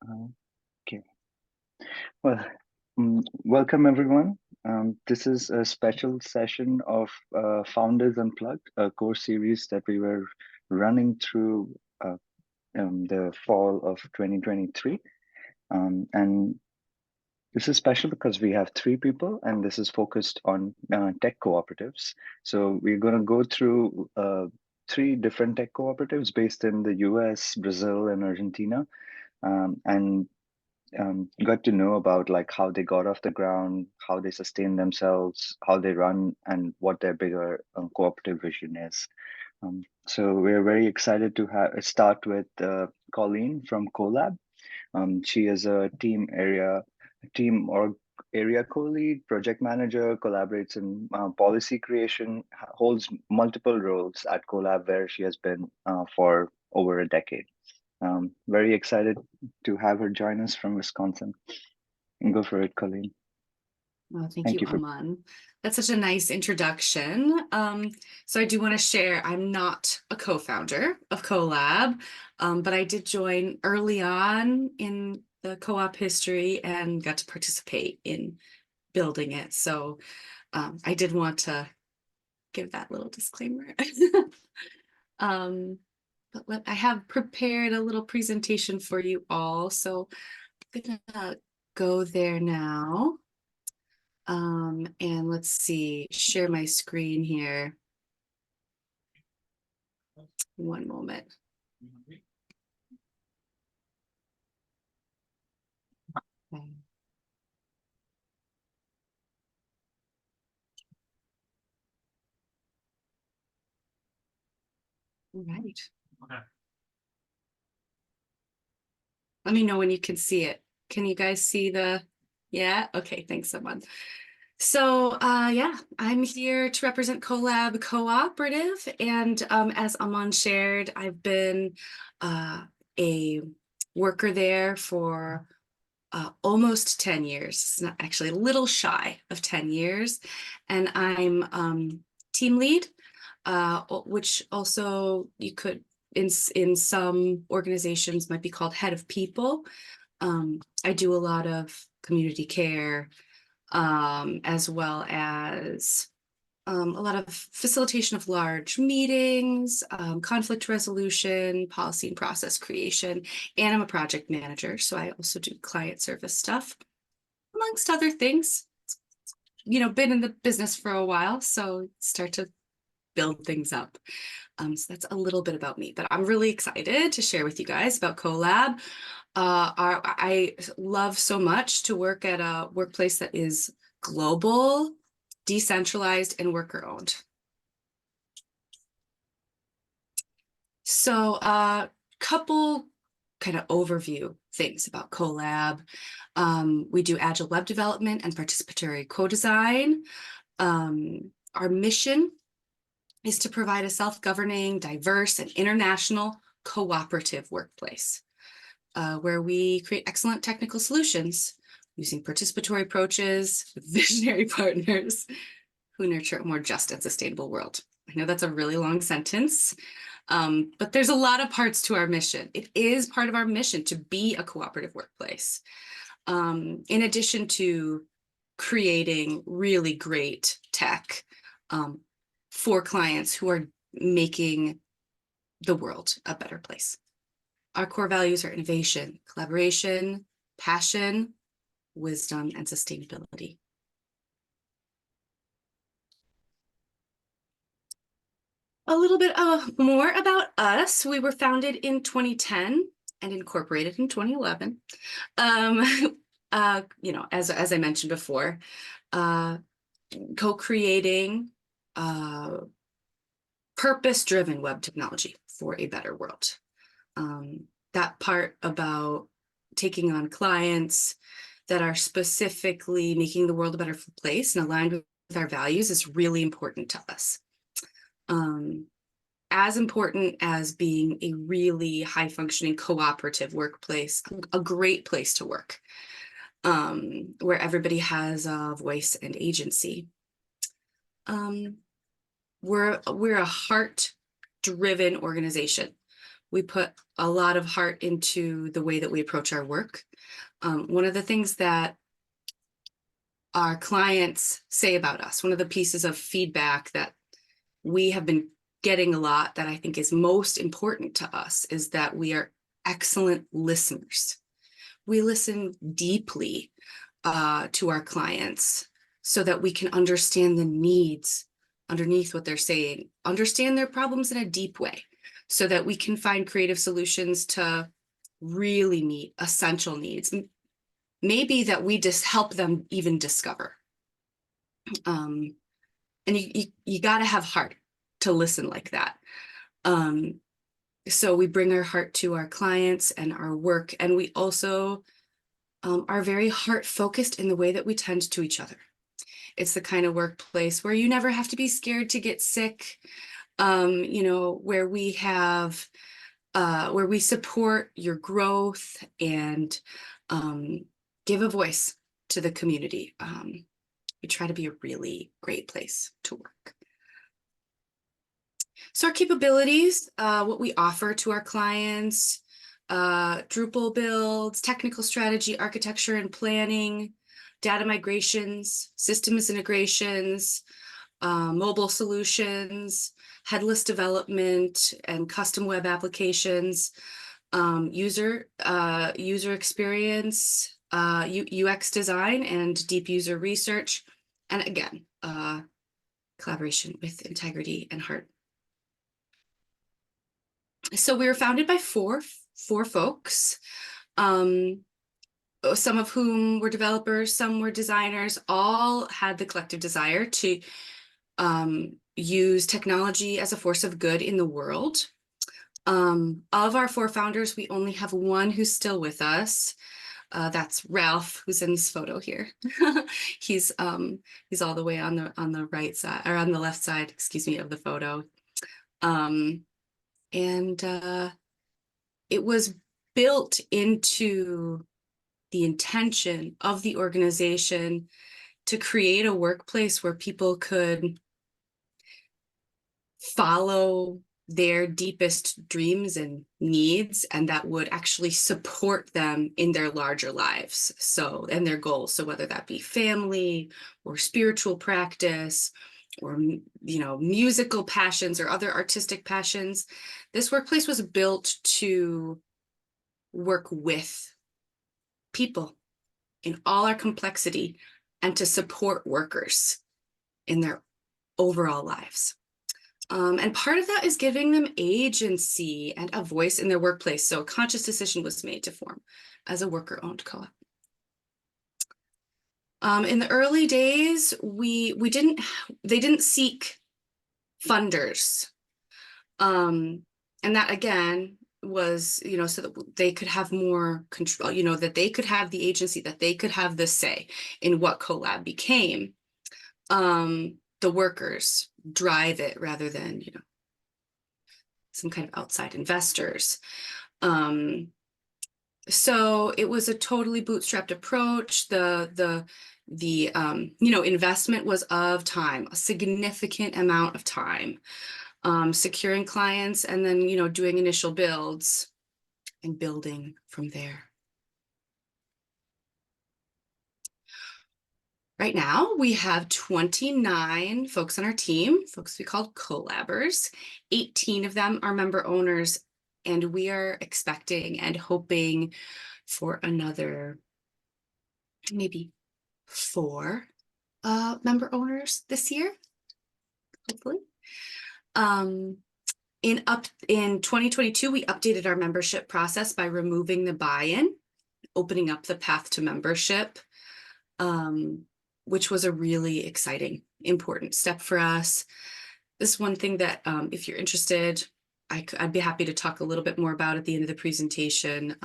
Okay. Well, welcome everyone. This is a special session of Founders Unplugged, a course series that we were running through the fall of 2023. And this is special because we have three people, and this is focused on tech cooperatives. So we're going to go through three different tech cooperatives based in the US, Brazil, and Argentina. And got to know about like how they got off the ground, how they sustain themselves, how they run, and what their bigger cooperative vision is. So we're very excited to start with Colleen from CoLab. She is a team or area co-lead, project manager, collaborates in policy creation, holds multiple roles at CoLab where she has been for over a decade. Very excited to have her join us from Wisconsin. And go for it, Colleen. Well, thank you, Aman. That's such a nice introduction. So I do want to share, I'm not a co-founder of CoLab, but I did join early on in the co-op history and got to participate in building it. So I did want to give that little disclaimer. But I have prepared a little presentation for you all. So I'm gonna go there now. And let's see, share my screen here. One moment. Okay. All right. Okay. Let me know when you can see it. Can you guys see yeah? Okay, thanks so much. So yeah, I'm here to represent CoLab Cooperative, and as Aman shared, I've been a worker there for almost 10 years. It's not actually a little shy of 10 years, and I'm team lead, which also you could in some organizations might be called head of people. I do a lot of community care, as well as a lot of facilitation of large meetings, conflict resolution, policy and process creation, and I'm a project manager, so I also do client service stuff, amongst other things. You know, been in the business for a while, so start to build things up. So that's a little bit about me, but I'm really excited to share with you guys about CoLab. I love so much to work at a workplace that is global, decentralized, and worker owned. So a couple kind of overview things about CoLab. We do agile web development and participatory co-design. Our mission is to provide a self-governing, diverse, and international cooperative workplace where we create excellent technical solutions using participatory approaches with visionary partners who nurture a more just and sustainable world. I know that's a really long sentence, but there's a lot of parts to our mission. It is part of our mission to be a cooperative workplace. In addition to creating really great tech for clients who are making the world a better place. Our core values are innovation, collaboration, passion, wisdom, and sustainability. A little bit more about us. We were founded in 2010 and incorporated in 2011. You know, as I mentioned before, co-creating purpose-driven web technology for a better world. That part about taking on clients that are specifically making the world a better place and aligned with our values is really important to us. As important as being a really high-functioning cooperative workplace, a great place to work, where everybody has a voice and agency. We're a heart-driven organization. We put a lot of heart into the way that we approach our work. One of the things that our clients say about us, one of the pieces of feedback that we have been getting a lot that I think is most important to us is that we are excellent listeners. We listen deeply to our clients so that we can understand the needs underneath what they're saying, understand their problems in a deep way, so that we can find creative solutions to really meet essential needs, maybe that we just help them even discover. And you got to have heart to listen like that. So we bring our heart to our clients and our work, and we also are very heart focused in the way that we tend to each other. It's the kind of workplace where you never have to be scared to get sick, where we have, where we support your growth and give a voice to the community. We try to be a really great place to work. So our capabilities, what we offer to our clients, Drupal builds, technical strategy, architecture and planning, data migrations, systems integrations, mobile solutions, headless development and custom web applications, user experience, UX design and deep user research, and again, collaboration with integrity and heart. So we were founded by four folks, some of whom were developers, some were designers, all had the collective desire to use technology as a force of good in the world. Of our four founders, we only have one who's still with us. That's Ralph, who's in this photo here. He's all the way on the right side, or on the left side, excuse me, of the photo. It was built into the intention of the organization to create a workplace where people could follow their deepest dreams and needs, and that would actually support them in their larger lives, and their goals. So whether that be family or spiritual practice or musical passions or other artistic passions, this workplace was built to work with people in all our complexity and to support workers in their overall lives. And part of that is giving them agency and a voice in their workplace. So a conscious decision was made to form as a worker-owned co-op. In the early days, they didn't seek funders. And that again was, so that they could have more control, that they could have the agency, that they could have the say in what CoLab became. The workers drive it rather than, some kind of outside investors. So it was a totally bootstrapped approach. The investment was of time, a significant amount of time, securing clients, and then, doing initial builds and building from there. Right now, we have 29 folks on our team, folks we call CoLabbers. 18 of them are member owners, and we are expecting and hoping for another maybe 4 member owners this year, hopefully. In 2022, we updated our membership process by removing the buy-in, opening up the path to membership, which was a really exciting, important step for us. This is one thing that, if you're interested, I'd be happy to talk a little bit more about at the end of the presentation.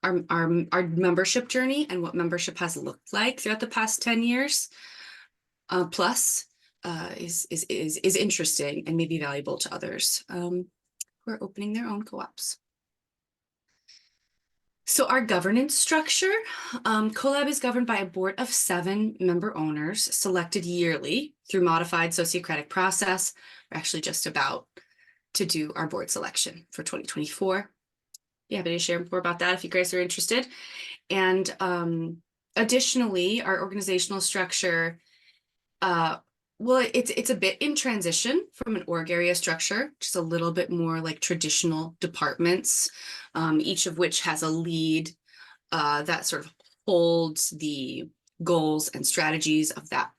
Our membership journey and what membership has looked like throughout the past 10 years plus is interesting and maybe valuable to others who are opening their own co-ops. So our governance structure, CoLab is governed by a board of 7 member owners selected yearly through modified sociocratic process. We're actually just about to do our board selection for 2024. Be happy to share more about that if you guys are interested. And additionally, our organizational structure, well, it's a bit in transition from an org area structure, just a little bit more like traditional departments, each of which has a lead that sort of holds the goals and strategies of that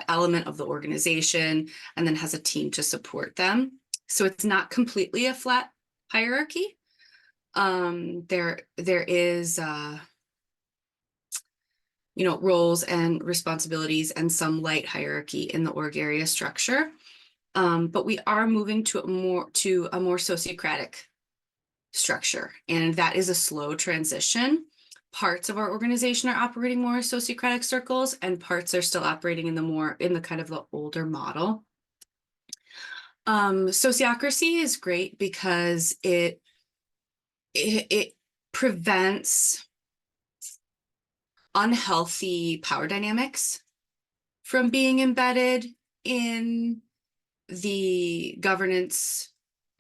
element of the organization, and then has a team to support them. So it's not completely a flat hierarchy. There is roles and responsibilities and some light hierarchy in the org area structure. But we are moving to a more sociocratic structure, and that is a slow transition. Parts of our organization are operating more as sociocratic circles, and parts are still operating in the kind of the older model. Sociocracy is great because it prevents unhealthy power dynamics from being embedded in the governance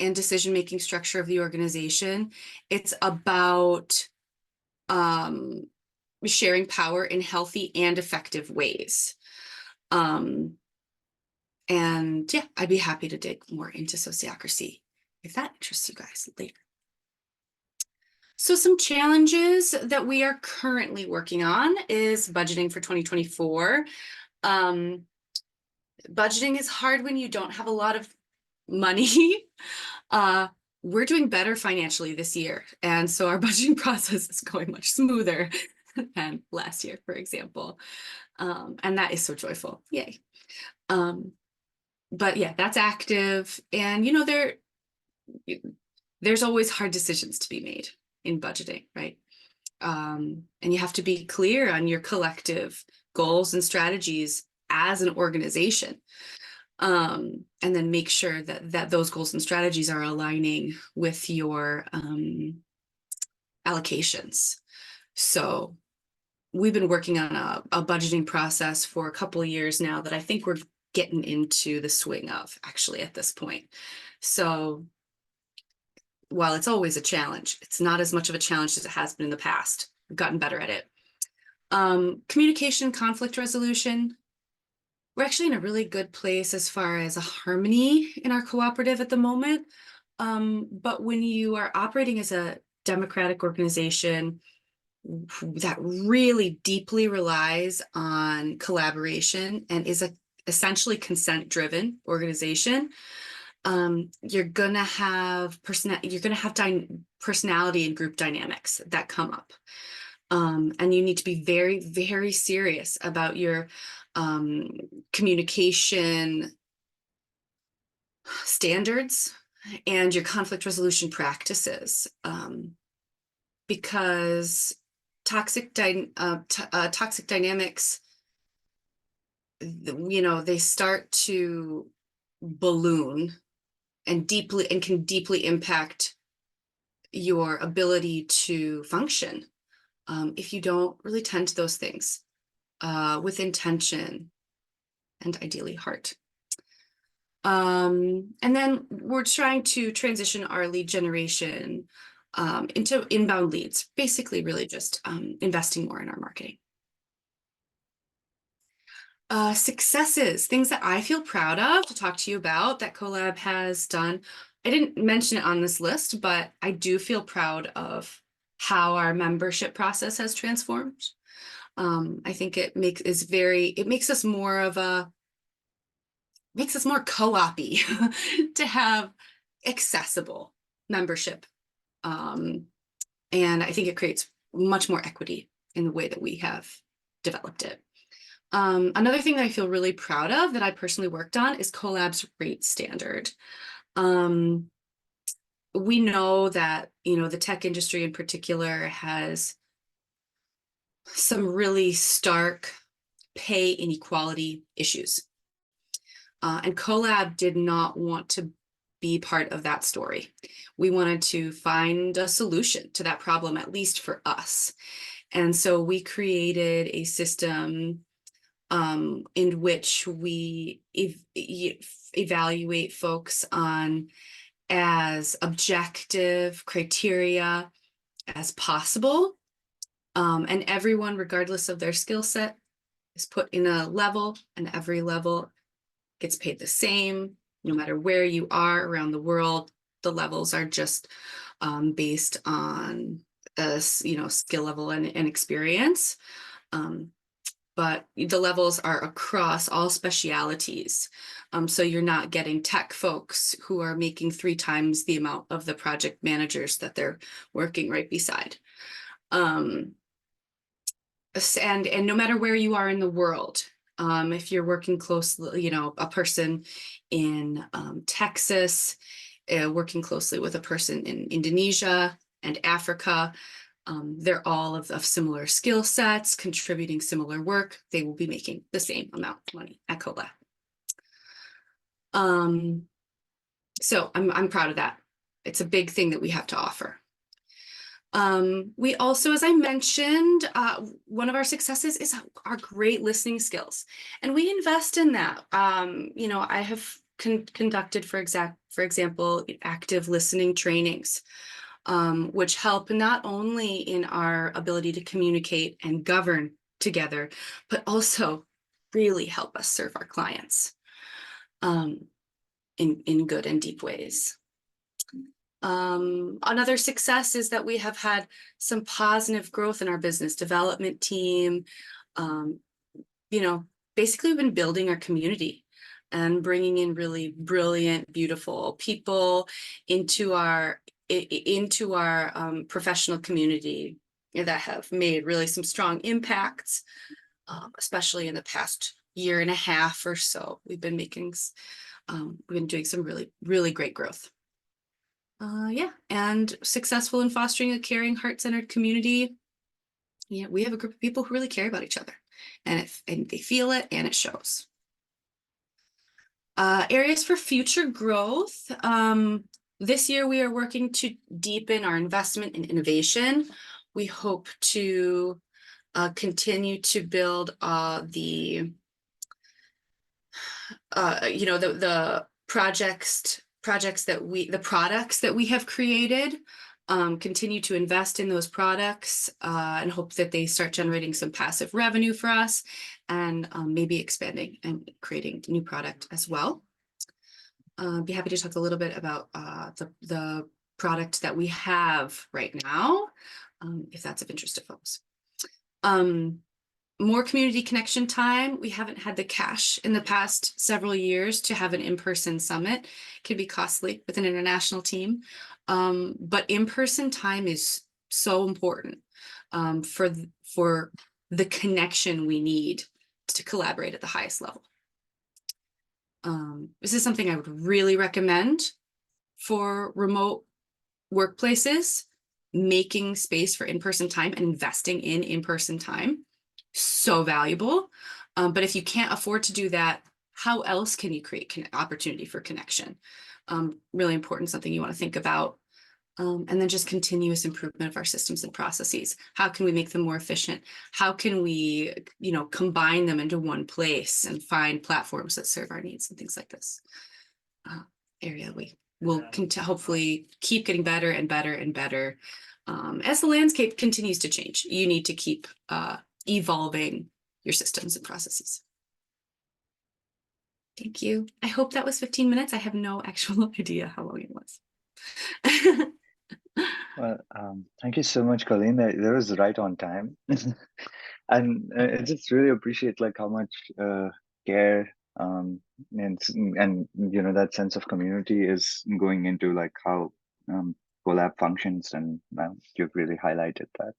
and decision-making structure of the organization. It's about sharing power in healthy and effective ways. And yeah, I'd be happy to dig more into sociocracy if that interests you guys later. So some challenges that we are currently working on is budgeting for 2024. Budgeting is hard when you don't have a lot of money. We're doing better financially this year, and so our budgeting process is going much smoother than last year, for example. And that is so joyful. Yay. But yeah, that's active. And there's always hard decisions to be made in budgeting, right? And you have to be clear on your collective goals and strategies as an organization. And then make sure that those goals and strategies are aligning with your allocations. So we've been working on a budgeting process for a couple of years now that I think we're getting into the swing of, actually, at this point. So while it's always a challenge, it's not as much of a challenge as it has been in the past. We've gotten better at it. Communication, conflict resolution. We're actually in a really good place as far as a harmony in our cooperative at the moment. But when you are operating as a democratic organization that really deeply relies on collaboration and is essentially consent-driven organization, you're gonna have personality and group dynamics that come up. And you need to be very, very serious about your communication standards and your conflict resolution practices, because toxic dynamics, they start to balloon and can deeply impact your ability to function if you don't really tend to those things with intention and ideally heart. And then we're trying to transition our lead generation into inbound leads, basically really just investing more in our marketing. Successes, things that I feel proud of to talk to you about that CoLab has done. I didn't mention it on this list, but I do feel proud of how our membership process has transformed. I think it makes us more co-op-y to have accessible membership. And I think it creates much more equity in the way that we have developed it. Another thing that I feel really proud of that I personally worked on is CoLab's rate standard. We know that, the tech industry in particular has some really stark pay inequality issues. And CoLab did not want to be part of that story. We wanted to find a solution to that problem, at least for us. And so we created a system in which we evaluate folks on as objective criteria as possible. And everyone, regardless of their skill set, is put in a level, and every level gets paid the same, no matter where you are around the world. The levels are just based on skill level and experience. But the levels are across all specialities. So you're not getting tech folks who are making 3 times the amount of the project managers that they're working right beside. And no matter where you are in the world, if you're working closely, a person in Texas, working closely with a person in Indonesia and Africa, they're all of similar skill sets, contributing similar work. They will be making the same amount of money at CoLab. So I'm proud of that. It's a big thing that we have to offer. We also, as I mentioned, one of our successes is our great listening skills, and we invest in that. I have conducted, for example, active listening trainings, which help not only in our ability to communicate and govern together, but also really help us serve our clients in good and deep ways. Another success is that we have had some positive growth in our business development team. Basically we've been building our community and bringing in really brilliant, beautiful people into our professional community that have made really some strong impacts, especially in the past year and a half or so. We've been doing some really, really great growth. And successful in fostering a caring, heart-centered community. Yeah, we have a group of people who really care about each other, and they feel it, and it shows. Areas for future growth. This year, we are working to deepen our investment in innovation. We hope to continue to build the products that we have created, continue to invest in those products, and hope that they start generating some passive revenue for us, and maybe expanding and creating new product as well. Be happy to talk a little bit about the product that we have right now, if that's of interest to folks. More community connection time. We haven't had the cash in the past several years to have an in-person summit. It can be costly with an international team, but in-person time is so important for the connection we need to collaborate at the highest level. This is something I would really recommend for remote workplaces, making space for in-person time and investing in in-person time. So valuable. But if you can't afford to do that, how else can you create opportunity for connection? Really important, something you want to think about. And then just continuous improvement of our systems and processes. How can we make them more efficient? How can we, combine them into one place and find platforms that serve our needs and things like this? Area we will hopefully keep getting better and better and better. As the landscape continues to change, you need to keep evolving your systems and processes. Thank you. I hope that was 15 minutes. I have no actual idea how long it was. Well, thank you so much, Colleen. That was right on time. And I just really appreciate how much care and that sense of community is going into how CoLab functions, and you've really highlighted that.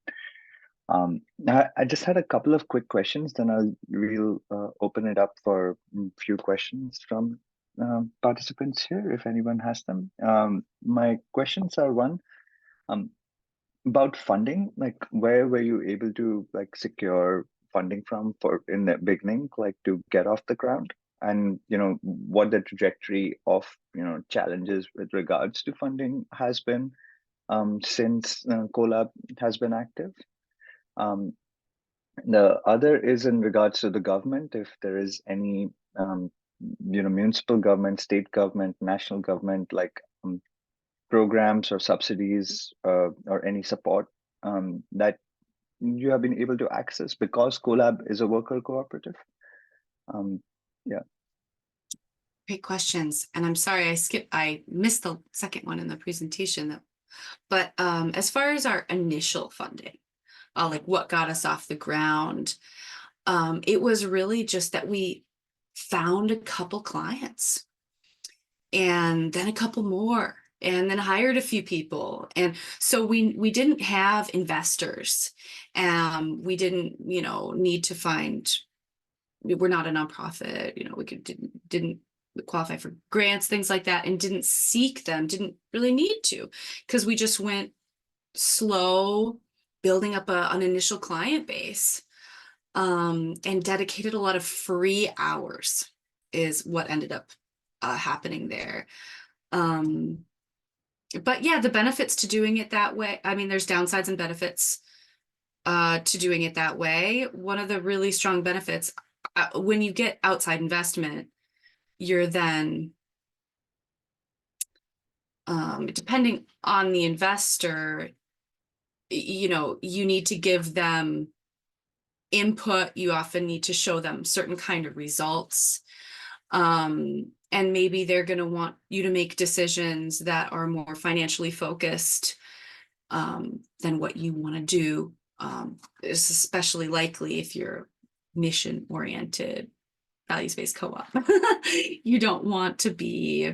I just had a couple of quick questions, then we'll open it up for a few questions from participants here, if anyone has them. My questions are one, about funding. Where were you able to secure funding from in the beginning, to get off the ground? And what the trajectory of challenges with regards to funding has been since CoLab has been active. The other is in regards to the government, if there is any, municipal government, state government, national government, programs or subsidies or any support that you have been able to access because CoLab is a worker cooperative? Yeah. Great questions. And I'm sorry, I missed the second one in the presentation. But as far as our initial funding, like what got us off the ground, it was really just that we found a couple clients and then a couple more and then hired a few people. And so we didn't have investors. We didn't, need to find, we're not a nonprofit, we didn't qualify for grants, things like that, and didn't seek them, didn't really need to, because we just went slow building up an initial client base, and dedicated a lot of free hours is what ended up happening there. But yeah, the benefits to doing it that way, I mean, there's downsides and benefits to doing it that way. One of the really strong benefits, when you get outside investment, you're then, depending on the investor, you need to give them input. You often need to show them certain kind of results. And maybe they're going to want you to make decisions that are more financially focused than what you want to do. It's especially likely if you're mission-oriented, values-based co-op. You don't want to be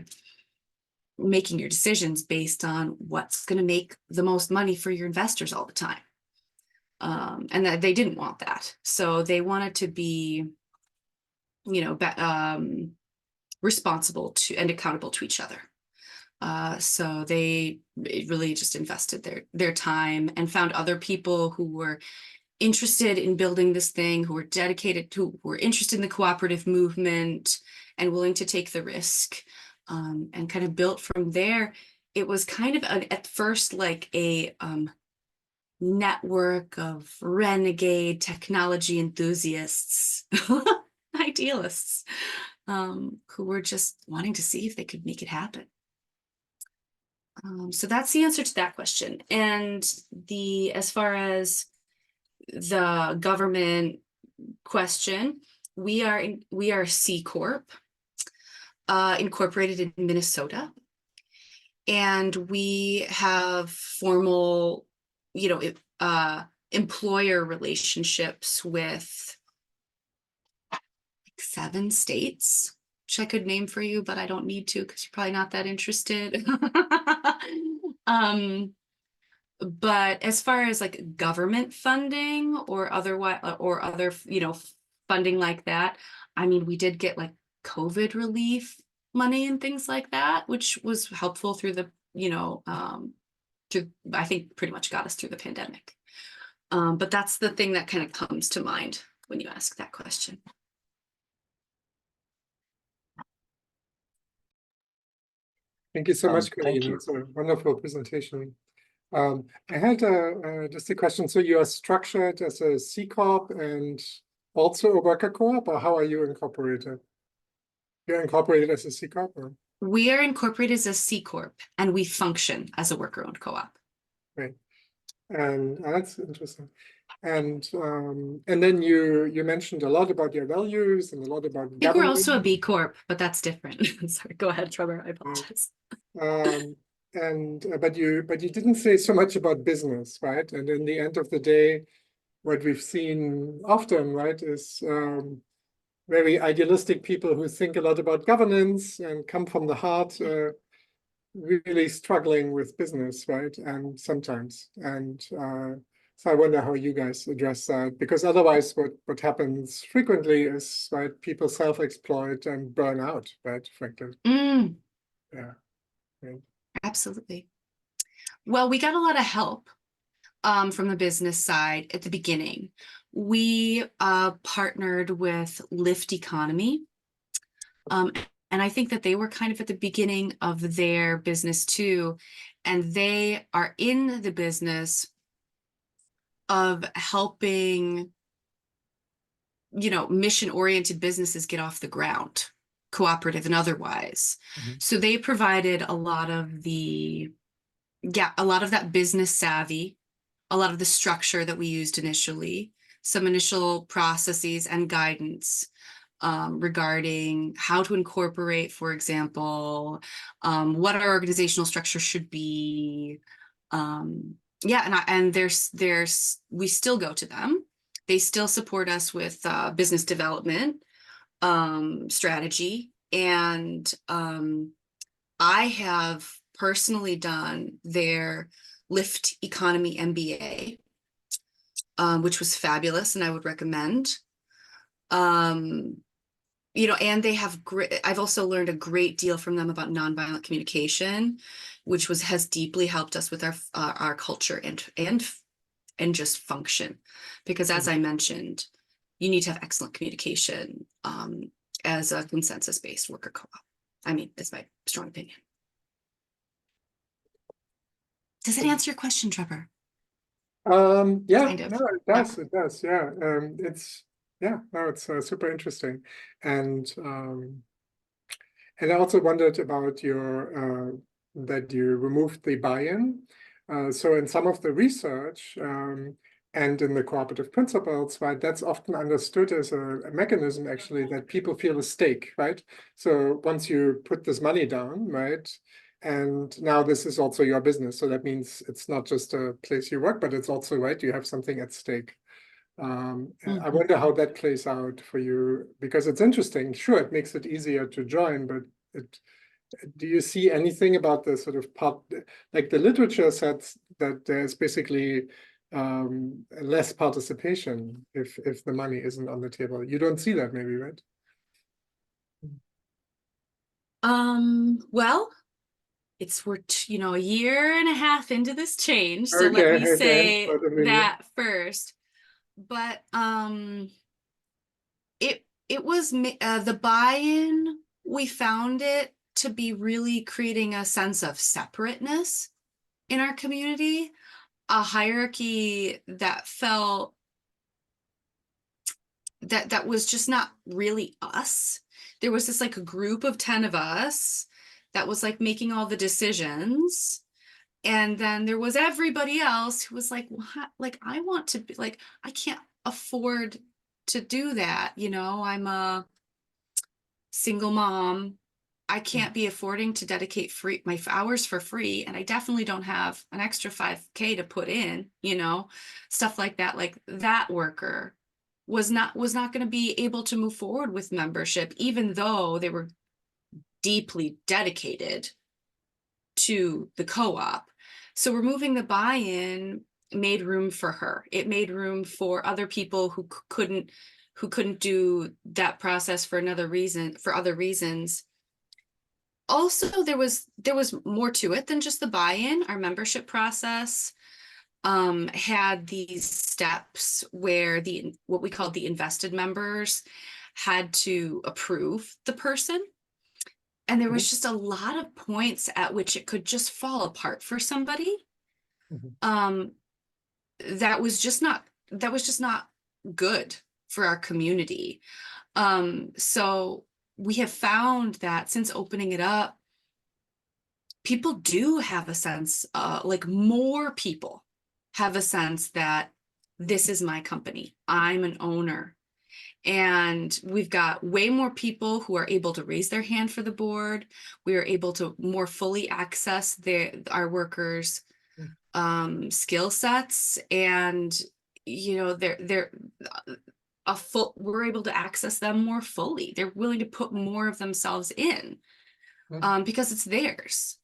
making your decisions based on what's going to make the most money for your investors all the time. And that they didn't want that. So they wanted to be, responsible to and accountable to each other. So they really just invested their time and found other people who were interested in building this thing, who were dedicated, who were interested in the cooperative movement and willing to take the risk, and kind of built from there. It was kind of at first like a network of renegade technology enthusiasts, idealists, who were just wanting to see if they could make it happen. So that's the answer to that question. And as far as the government question, we are C Corp, incorporated in Minnesota, and we have formal, employer relationships with 7 states, which I could name for you, but I don't need to because you're probably not that interested. But as far as like government funding or otherwise, or other, funding like that, I mean, we did get like COVID relief money and things like that, which was helpful through the, I think pretty much got us through the pandemic. But that's the thing that kind of comes to mind when you ask that question. Thank you so much, Thank Colleen. you. It's a wonderful presentation. I had just a question. So you are structured as a C Corp and also a worker co-op, or how are you incorporated? You're incorporated as a C Corp? Or? We are incorporated as a C Corp, and we function as a worker-owned co-op. Right. And that's interesting. And then you mentioned a lot about your values and a lot about I think we're also a B Corp, but that's different. Sorry, go ahead, Trevor. I apologize. But you didn't say so much about business, right? And in the end of the day, what we've seen often, right, is very idealistic people who think a lot about governance and come from the heart, really struggling with business, right? And sometimes, so I wonder how you guys address that, because otherwise what happens frequently is, right, people self-exploit and burn out, right, frankly. Yeah. Right. Absolutely. Well, we got a lot of help from the business side at the beginning. We partnered with Lyft Economy. And I think that they were kind of at the beginning of their business too. And they are in the business of helping, mission-oriented businesses get off the ground, cooperative and otherwise. So they provided a lot of the yeah, a lot of that business savvy, a lot of the structure that we used initially, some initial processes and guidance regarding how to incorporate, for example, what our organizational structure should be. Yeah, and we still go to them. They still support us with business development strategy, and I have personally done their Lift Economy MBA, which was fabulous, and I would recommend. You know, and they have great, I've also learned a great deal from them about nonviolent communication, which has deeply helped us with our culture and just function. Because as I mentioned, you need to have excellent communication as a consensus-based worker co-op. I mean, it's my strong opinion. Does it answer your question, Trevor? Yeah, Kind of. no, it does. It does. Yeah. It's super interesting. And I also wondered about your that you removed the buy-in. So in some of the research and in the cooperative principles, right, that's often understood as a mechanism actually that people feel a stake, right? So once you put this money down, right, and now this is also your business. So that means it's not just a place you work, but it's also, right, you have something at stake. I wonder how that plays out for you, because it's interesting. Sure, it makes it easier to join, but do you see anything about the sort of part, like the literature says that there's basically less participation if the money isn't on the table? You don't see that maybe, right? Well, we're a year and a half into this change, so let me say that first. But it was the buy-in. We found it to be really creating a sense of separateness in our community, a hierarchy that felt that was just not really us. There was this like a group of 10 of us that was like making all the decisions. And then there was everybody else who was like, what? Like, I want to be like, I can't afford to do that. You know, I'm a single mom. I can't be affording to dedicate my hours for free. And I definitely don't have an extra 5K to put in, you know, stuff like that. Like that worker was not going to be able to move forward with membership, even though they were deeply dedicated to the co-op. So removing the buy-in made room for her. It made room for other people who couldn't do that process for other reasons. Also, there was more to it than just the buy-in. Our membership process had these steps where what we called the invested members had to approve the person. And there was just a lot of points at which it could just fall apart for somebody. That was just not good for our community. So we have found that since opening it up, people do have a sense, like more people have a sense that this is my company. I'm an owner. And we've got way more people who are able to raise their hand for the board. We are able to more fully access our workers' skill sets, and you know we're able to access them more fully. They're willing to put more of themselves in because it's theirs.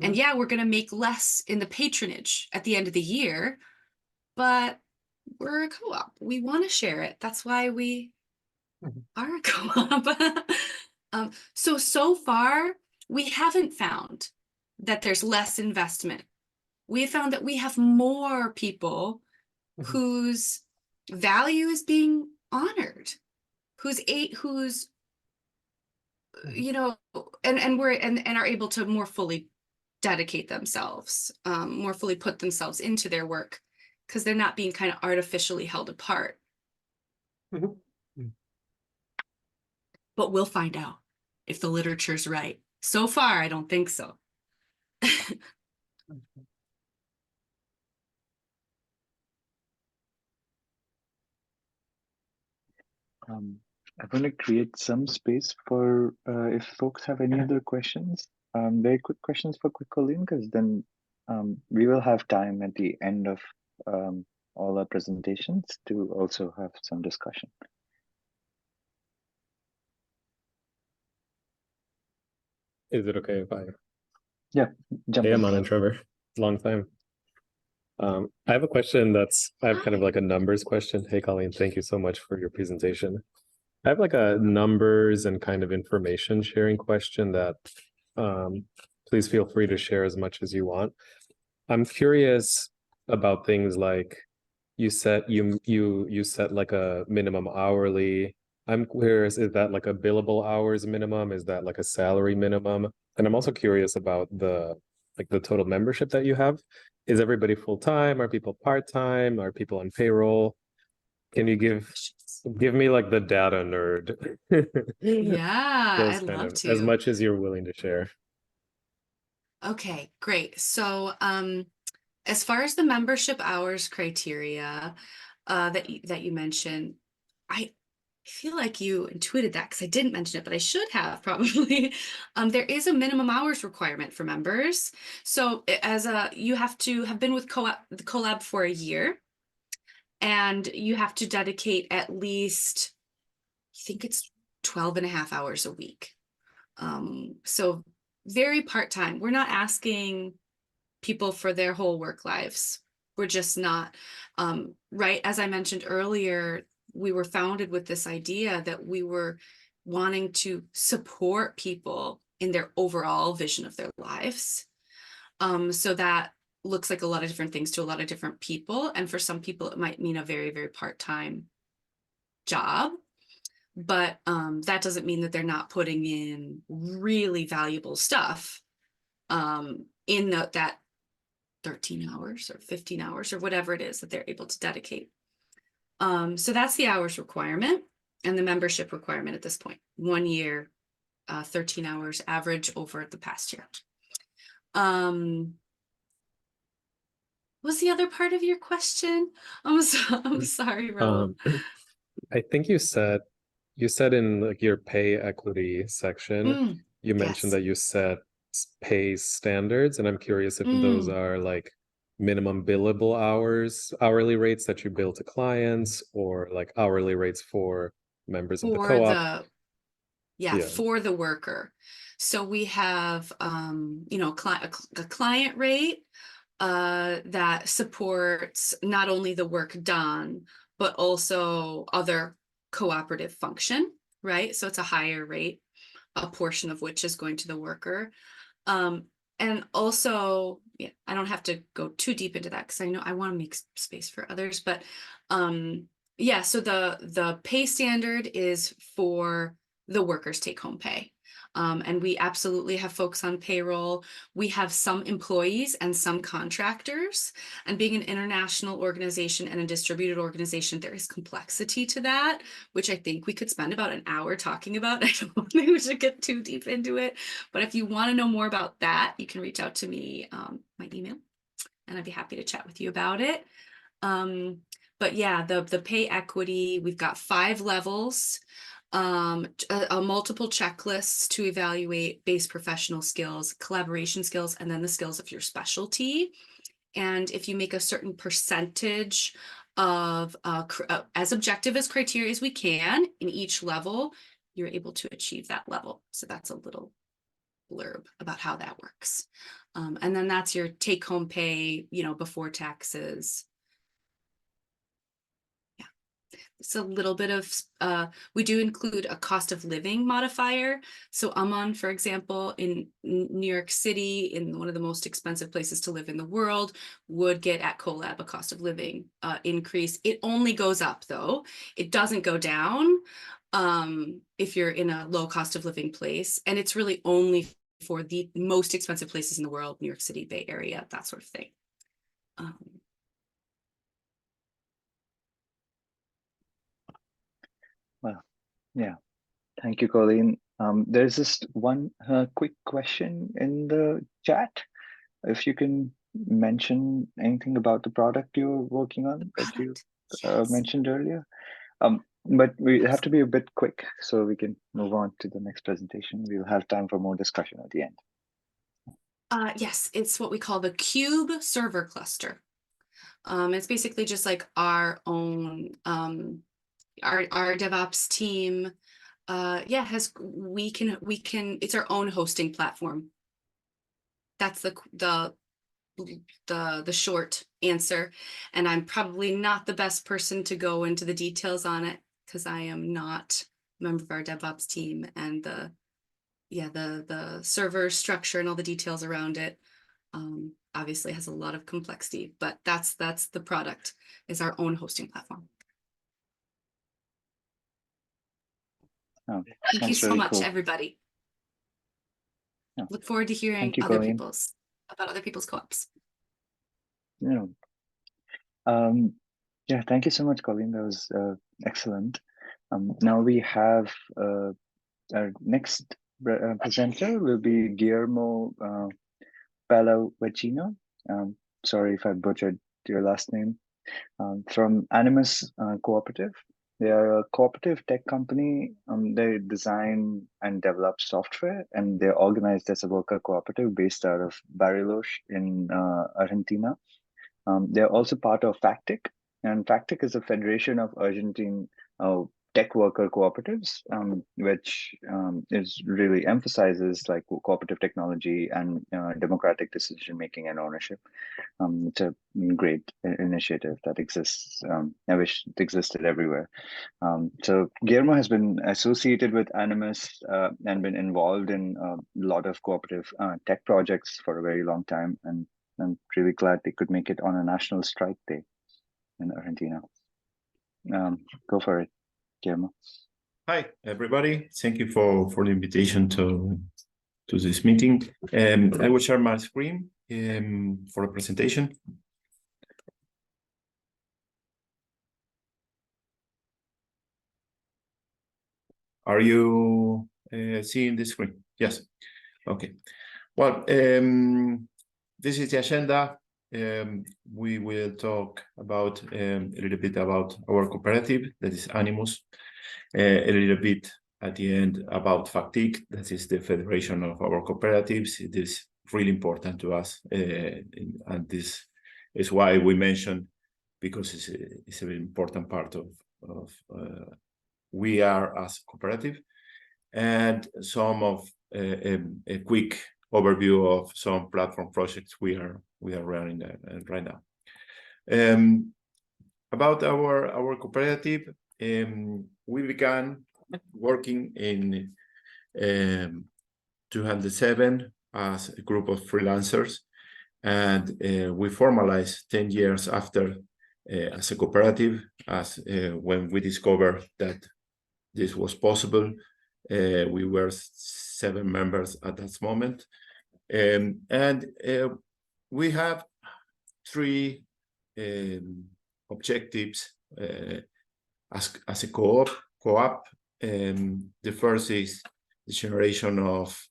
And yeah, we're going to make less in the patronage at the end of the year, but we're a co-op. We want to share it. That's why we are a co-op. So far, we haven't found that there's less investment. We have found that we have more people whose value is being honored, who's you know, and are able to more fully dedicate themselves, more fully put themselves into their work, because they're not being kind of artificially held apart. But we'll find out if the literature's right. So far, I don't think so. I'm going to create some space for if folks have any other questions, very quick questions for quick Colleen, because then we will have time at the end of all our presentations to also have some discussion. Is it okay if I? Yeah, jump Hey, in. Aman and Trevor. Long time. I have a question I have kind of like a numbers question. Hey, Colleen, thank you so much for your presentation. I have like a numbers and kind of information sharing question that please feel free to share as much as you want. I'm curious about things like you set like a minimum hourly. I'm curious, is that like a billable hours minimum? Is that like a salary minimum? And I'm also curious about the total membership that you have. Is everybody full-time? Are people part-time? Are people on payroll? Can you give me like the data nerd? Yeah, Those I'd kind love of as to. much as you're willing to share. Okay, great. So, as far as the membership hours criteria that you mentioned, I feel like you intuited that because I didn't mention it, but I should have probably. There is a minimum hours requirement for members. So you have to have been with the CoLab for a year, and you have to dedicate at least, I think it's 12 and a half hours a week. So very part-time. We're not asking people for their whole work lives. We're just not. Right, as I mentioned earlier, we were founded with this idea that we were wanting to support people in their overall vision of their lives. So that looks like a lot of different things to a lot of different people. And for some people, it might mean a very, very part-time job. But that doesn't mean that they're not putting in really valuable stuff in that 13 hours or 15 hours or whatever it is that they're able to dedicate. So that's the hours requirement and the membership requirement at this point. 1 year, 13 hours average over the past year. What's the other part of your question? I'm sorry, Raul. I think you said in like your pay equity section, you mentioned that you set pay standards, and I'm curious if those are like minimum billable hours, hourly rates that you bill to clients, or like hourly rates for members of the co-op. For the worker. So we have a client rate that supports not only the work done, but also other cooperative function, right? So it's a higher rate, a portion of which is going to the worker. And also, yeah, I don't have to go too deep into that because I know I want to make space for others, but yeah, so the pay standard is for the workers' take-home pay. And we absolutely have folks on payroll. We have some employees and some contractors. And being an international organization and a distributed organization, there is complexity to that, which I think we could spend about an hour talking about. I don't think we should get too deep into it. But if you want to know more about that, you can reach out to me, my email, and I'd be happy to chat with you about it. But yeah, the pay equity, we've got 5 levels. A multiple checklists to evaluate base professional skills, collaboration skills, and then the skills of your specialty. And if you make a certain percentage of as objective as criteria as we can in each level, you're able to achieve that level. So that's a little blurb about how that works. And then that's your take-home pay, before taxes. It's a little bit of, we do include a cost of living modifier. So Aman, for example, in New York City, in one of the most expensive places to live in the world, would get at CoLab a cost of living increase. It only goes up though. It doesn't go down if you're in a low cost of living place. And it's really only for the most expensive places in the world, New York City, Bay Area, that sort of thing. Well, yeah. Thank you, Colleen. There's just one quick question in the chat. If you can mention anything about the product you're working on that you mentioned earlier. but we have to be a bit quick so we can move on to the next presentation. We'll have time for more discussion at the end. Yes, it's what we call the Cube server cluster. It's basically just like our own, our DevOps team. Yeah, it's our own hosting platform. That's the short answer, and I'm probably not the best person to go into the details on it because I am not a member of our DevOps team, and the server structure and all the details around it obviously has a lot of complexity, but that's the product, is our own hosting platform. Oh, Thank you so really much, cool. everybody. Yeah. Look forward to hearing Thank you, about Colleen. other people's co-ops. Yeah. Yeah, thank you so much, Colleen. That was excellent. Now we have our next presenter will be Guillermo Pallavicino. Sorry if I butchered your last name. From Animus Cooperative. They are a cooperative tech company. They design and develop software, and they're organized as a worker cooperative based out of Bardia in Argentina. They're also part of FACTTIC, and FACTTIC is a federation of Argentine tech worker cooperatives, which is really emphasizes like cooperative technology and democratic decision making and ownership. It's a great initiative that exists. I wish it existed everywhere. So Guillermo has been associated with Animus and been involved in a lot of cooperative tech projects for a very long time, and I'm really glad they could make it on a national strike day in Argentina. Go for it, Guillermo. Hi, everybody. Thank you for the invitation to this meeting. I will share my screen for a presentation. Are you seeing the screen? Yes. Okay. Well, this is the agenda. We will talk about a little bit about our cooperative, that is Animus, a little bit at the end about FACTTIC, that is the federation of our cooperatives. It is really important to us, and this is why we mentioned, because it's an important part of we are as cooperative, and some of a quick overview of some platform projects we are running right now. About our cooperative, we began working in 2007 as a group of freelancers, and we formalized 10 years after as a cooperative, as when we discovered that this was possible. We were 7 members at that moment, and we have 3 objectives as a co-op. The first is the generation of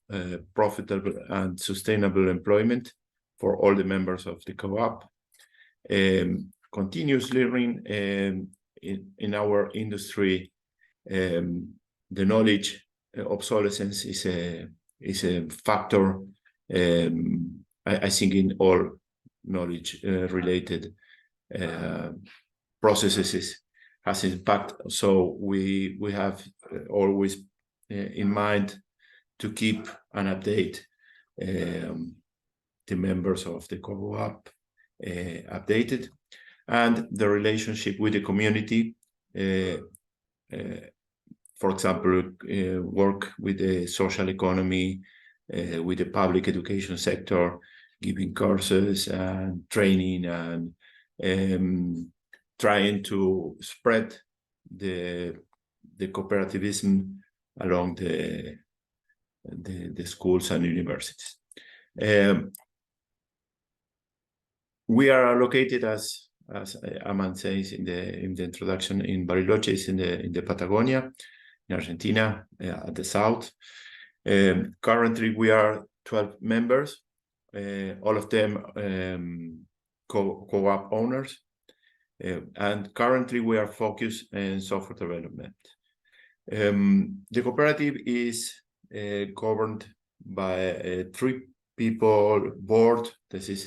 profitable and sustainable employment for all the members of the co-op. Continuous learning in our industry. The knowledge obsolescence is a factor. I think in all knowledge related processes has impact. So we have always in mind to keep and update the members of the co-op updated, and the relationship with the community. For example, work with the social economy, with the public education sector, giving courses and training, and trying to spread the cooperativism along the schools and universities. We are located, as Aman says in the introduction, in Bariloche, in the Patagonia, in Argentina, at the south. Currently, we are 12 members, all of them co-op owners. and currently we are focused in software development. The cooperative is governed by a 3-people board. This is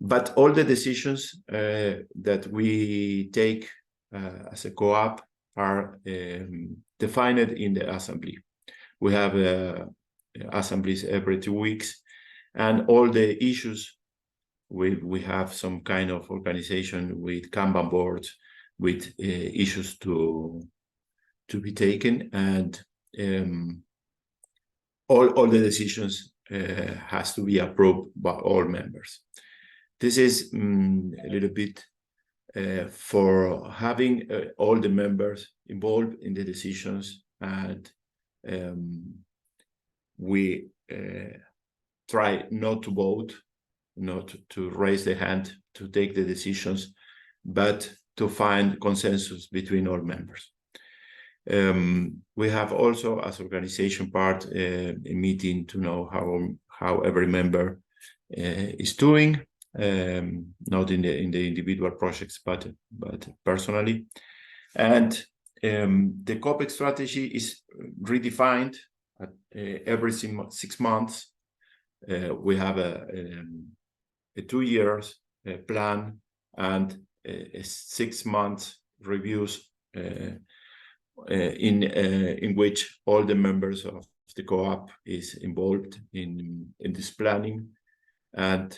but all the decisions that we take as a co-op are defined in the assembly. We have assemblies every 2 weeks, and all the issues we have some kind of organization with Kanban boards with issues to be taken, and all the decisions has to be approved by all members. This is a little bit for having all the members involved in the decisions, and we try not to vote, not to raise the hand to take the decisions, but to find consensus between all members. We have also, as organization part, a meeting to know how every member is doing, not in the individual projects, but personally. And the COPEX strategy is redefined at every 6 months. We have a 2 years plan and a 6 months reviews in which all the members of the co-op is involved in this planning. And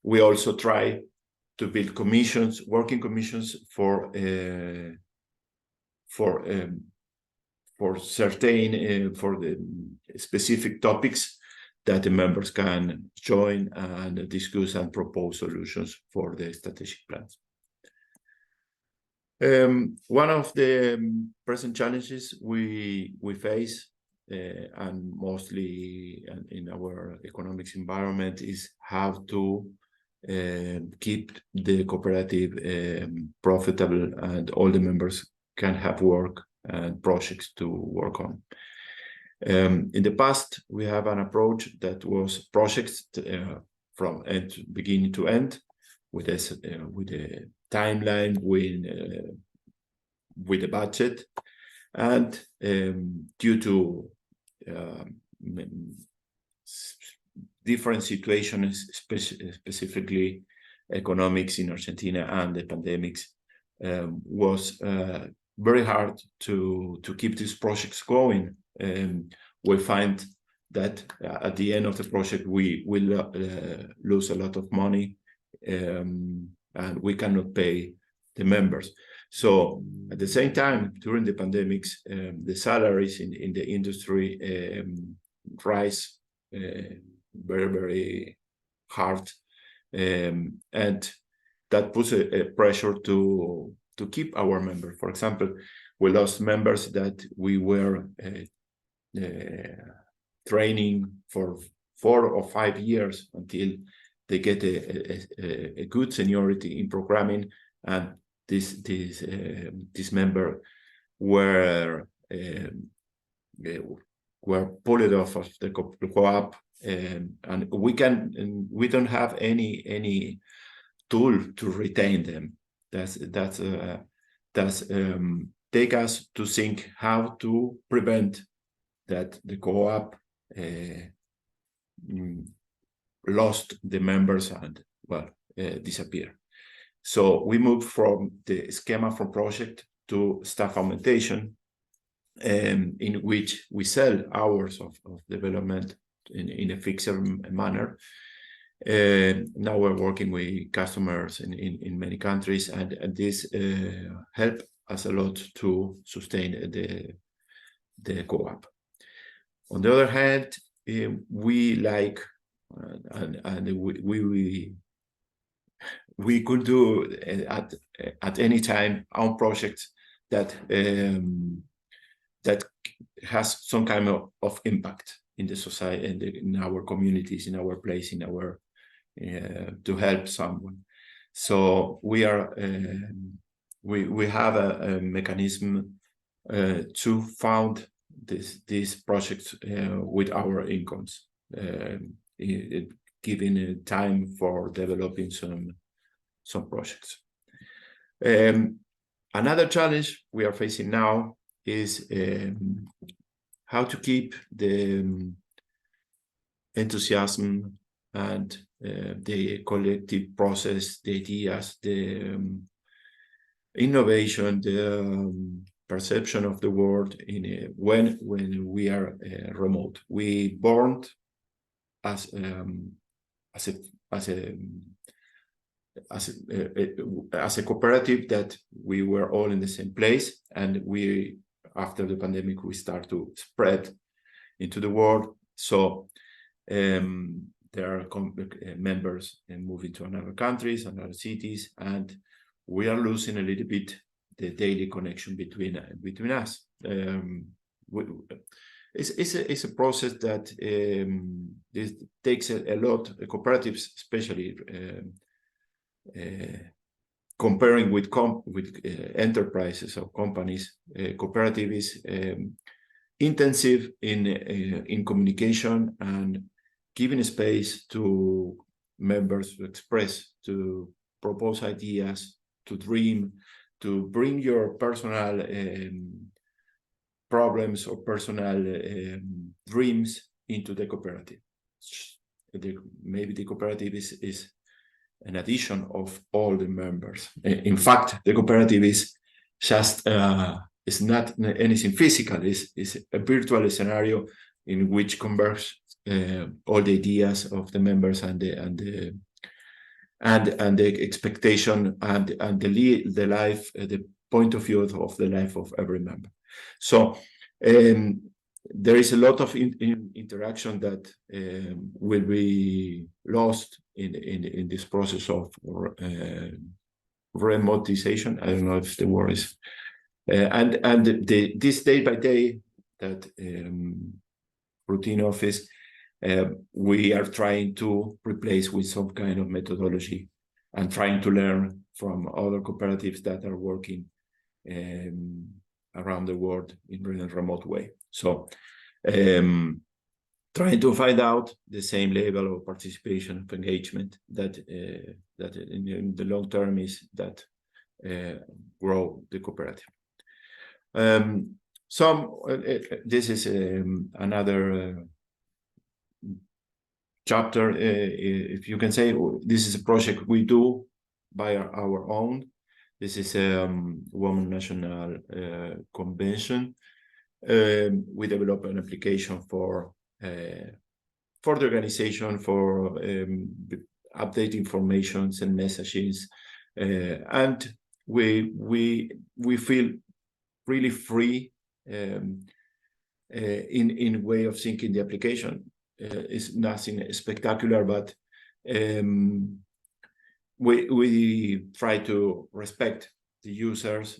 we also try to build commissions, working commissions for certain for the specific topics that the members can join and discuss and propose solutions for the strategic plans. One of the present challenges we face, and mostly in our economics environment, is how to keep the cooperative profitable and all the members can have work and projects to work on. In the past, we have an approach that was projects from beginning to end, with a timeline, with a budget, and due to different situations, specifically economics in Argentina and the pandemics, was very hard to keep these projects going. We find that at the end of the project, we will lose a lot of money, and we cannot pay the members. So at the same time, during the pandemics, the salaries in the industry rise very, very hard, and that puts a pressure to keep our members. For example, we lost members that we were training for 4 or 5 years until they get a good seniority in programming, and this member were pulled off of the co-op, and we don't have any tool to retain them. That's take us to think how to prevent that the co-op lost the members and disappear. So we moved from the schema from project to staff augmentation, in which we sell hours of development in a fixed manner. Now we're working with customers in many countries, and this helped us a lot to sustain the co-op. On the other hand, we like and we could do at any time our projects that has some kind of impact in the society and in our communities, in our place, in our to help someone. So we are we have a mechanism to fund these projects with our incomes. giving time for developing some projects. Another challenge we are facing now is how to keep the enthusiasm and the collective process, the ideas, the innovation, the perception of the world in when we are remote. We born as a cooperative that we were all in the same place, and we, after the pandemic, we start to spread into the world. So there are members moving to other countries and other cities, and we are losing a little bit the daily connection between us. It's a process that this takes a lot. Cooperatives, especially comparing with enterprises or companies, cooperative is intensive in communication and giving space to members to express, to propose ideas, to dream, to bring your personal problems or personal dreams into the cooperative. Maybe the cooperative is an addition of all the members. In fact, the cooperative is just it's not anything physical. It's a virtual scenario in which converge all the ideas of the members and the expectation and the life, the point of view of the life of every member. So there is a lot of interaction that will be lost in this process of remotization. I don't know if the word is, and this day by day that routine office we are trying to replace with some kind of methodology and trying to learn from other cooperatives that are working around the world in a remote way. So trying to find out the same level of participation, of engagement that in the long term is that grow the cooperative. This is another chapter, if you can say. This is a project we do by our own. This is a Women National Convention. We develop an application for the organization, for update informations and messages, and we feel really free in way of thinking the application. It's nothing spectacular, but we try to respect the users,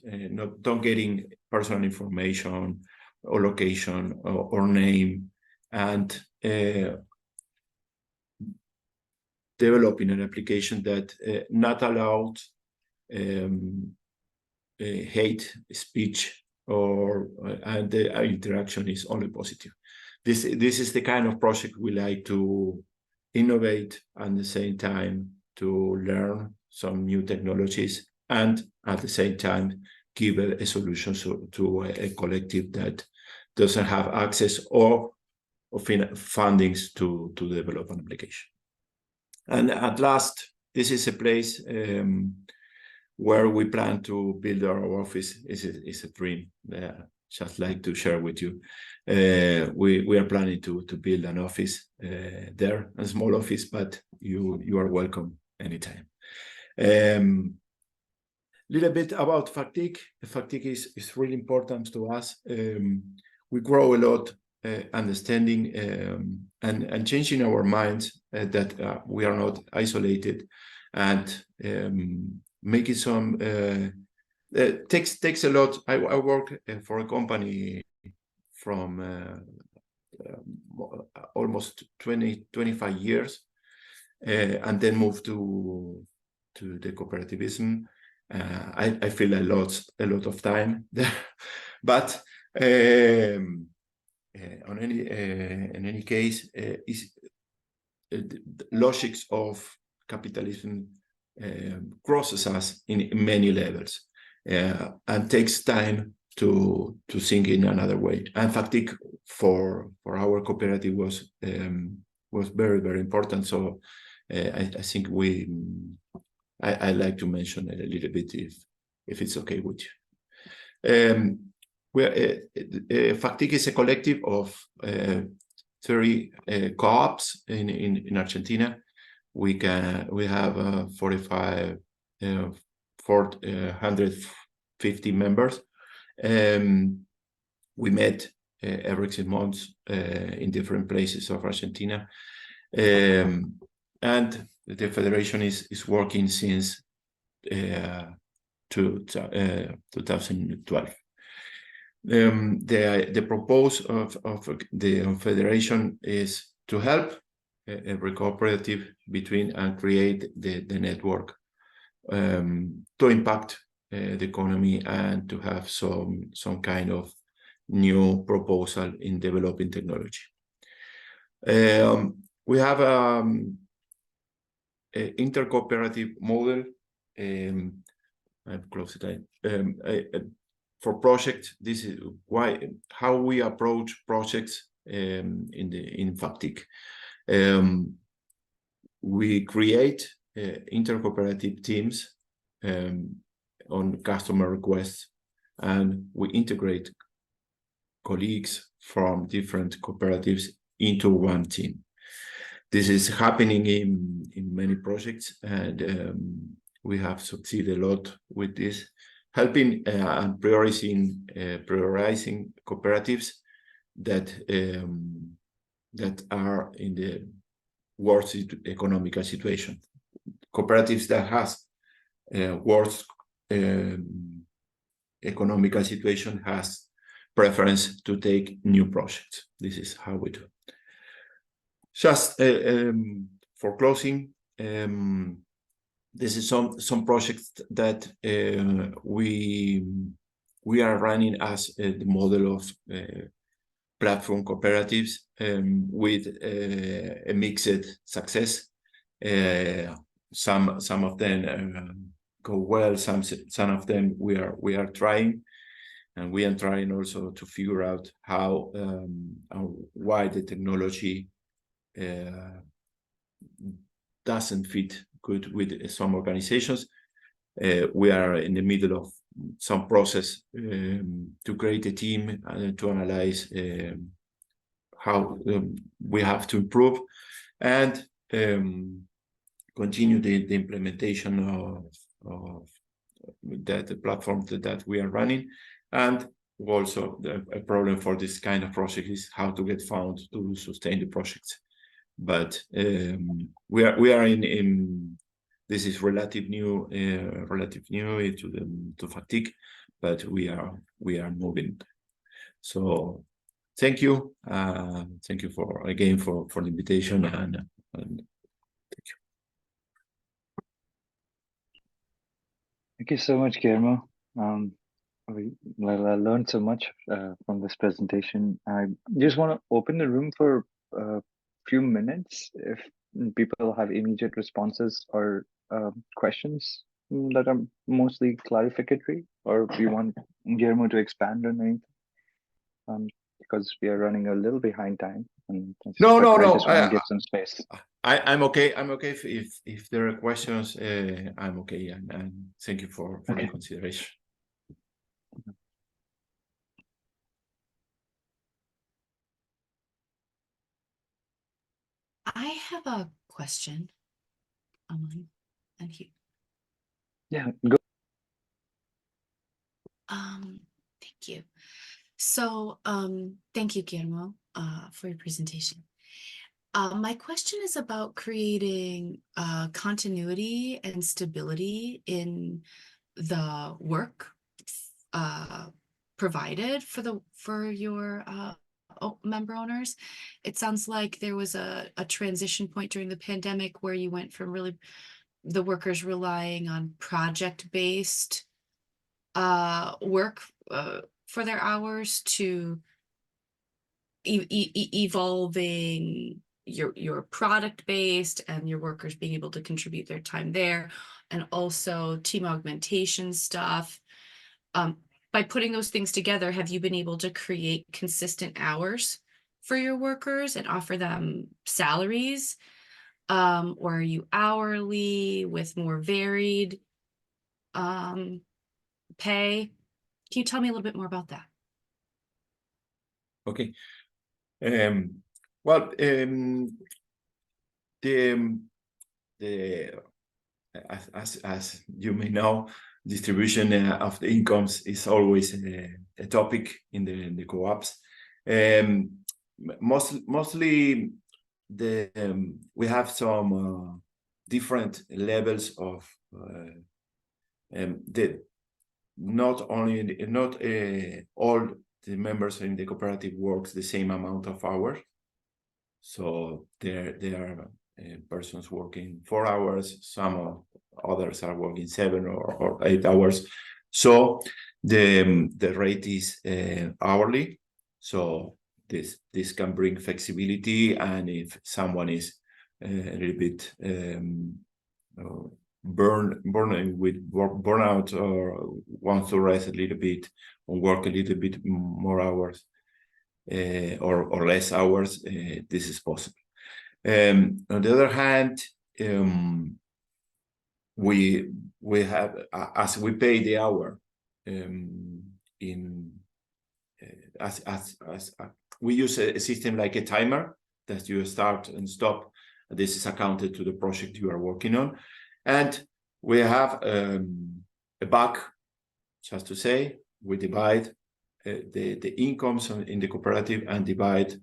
don't getting personal information or location or name, and developing an application that not allowed hate speech and the interaction is only positive. This is the kind of project we like to innovate and at the same time to learn some new technologies and at the same time give a solution to a collective that doesn't have access or fundings to develop an application. And at last, this is a place where we plan to build our office. Is a dream. Just like to share with you. We are planning to build an office there, a small office, but you are welcome anytime. Little bit about FACTTIC. FACTTIC is really important to us. We grow a lot, understanding and changing our minds that we are not isolated, and making some takes a lot. I work for a company from almost 25 years, and then moved to the cooperativism. I feel a lot of time there, but in any case, logics of capitalism crosses us in many levels and takes time to think in another way. And FACTTIC for our cooperative was very, very important. So I think I like to mention it a little bit if it's okay with you. FACTTIC is a collective of 30 co-ops in Argentina. We have 450 members. We met every 6 months in different places of Argentina, and the federation is working since 2012. The purpose of the federation is to help every cooperative between and create the network to impact the economy and to have some kind of new proposal in developing technology. We have an intercooperative model. I've closed it. For projects, this is how we approach projects in FACTTIC. We create intercooperative teams on customer requests, and we integrate colleagues from different cooperatives into one team. This is happening in many projects, and we have succeeded a lot with this, helping and prioritizing cooperatives that are in the worst economical situation. Cooperatives that has worse economical situation has preference to take new projects. This is how we do. Just for closing, this is some projects that we are running as the model of platform cooperatives with a mixed success. Some of them go well. Some of them we are trying, and we are trying also to figure out how why the technology doesn't fit good with some organizations. We are in the middle of some process to create a team and to analyze how we have to improve and continue the implementation of the platform that we are running. And also a problem for this kind of project is how to get funds to sustain the projects. But we are in this is relative new to FACTTIC, but we are moving. So thank you for the invitation, and thank you. Thank you so much, Guillermo. I learned so much from this presentation. I just want to open the room for a few minutes if people have immediate responses or questions that are mostly clarificatory, or if you want Guillermo to expand on anything, because we are running a little behind time. And I just want to give some space. I'm okay. I'm okay if there are questions. I'm okay, and thank you for the consideration. I have a question, Aman, and you. Yeah, go. Thank you. So, thank you, Guillermo, for your presentation. My question is about creating continuity and stability in the work provided for your member owners. It sounds like there was a transition point during the pandemic where you went from really the workers relying on project-based work for their hours to evolving your product based and your workers being able to contribute their time there, and also team augmentation stuff. By putting those things together, have you been able to create consistent hours for your workers and offer them salaries? Or are you hourly with more varied pay? Can you tell me a little bit more about that? Okay. Well, as you may know, distribution of the incomes is always a topic in the co-ops. Mostly we have some different levels of not all the members in the cooperative works the same amount of hours. So there are persons working 4 hours, some others are working 7 or 8 hours. So the rate is hourly. So this can bring flexibility, and if someone is a little bit burnout or wants to rest a little bit or work a little bit more hours or less hours, this is possible. On the other hand, we have, as we pay the hour, we use a system like a timer that you start and stop. This is accounted to the project you are working on. And we have a buck, just to say, we divide the incomes in the cooperative and divide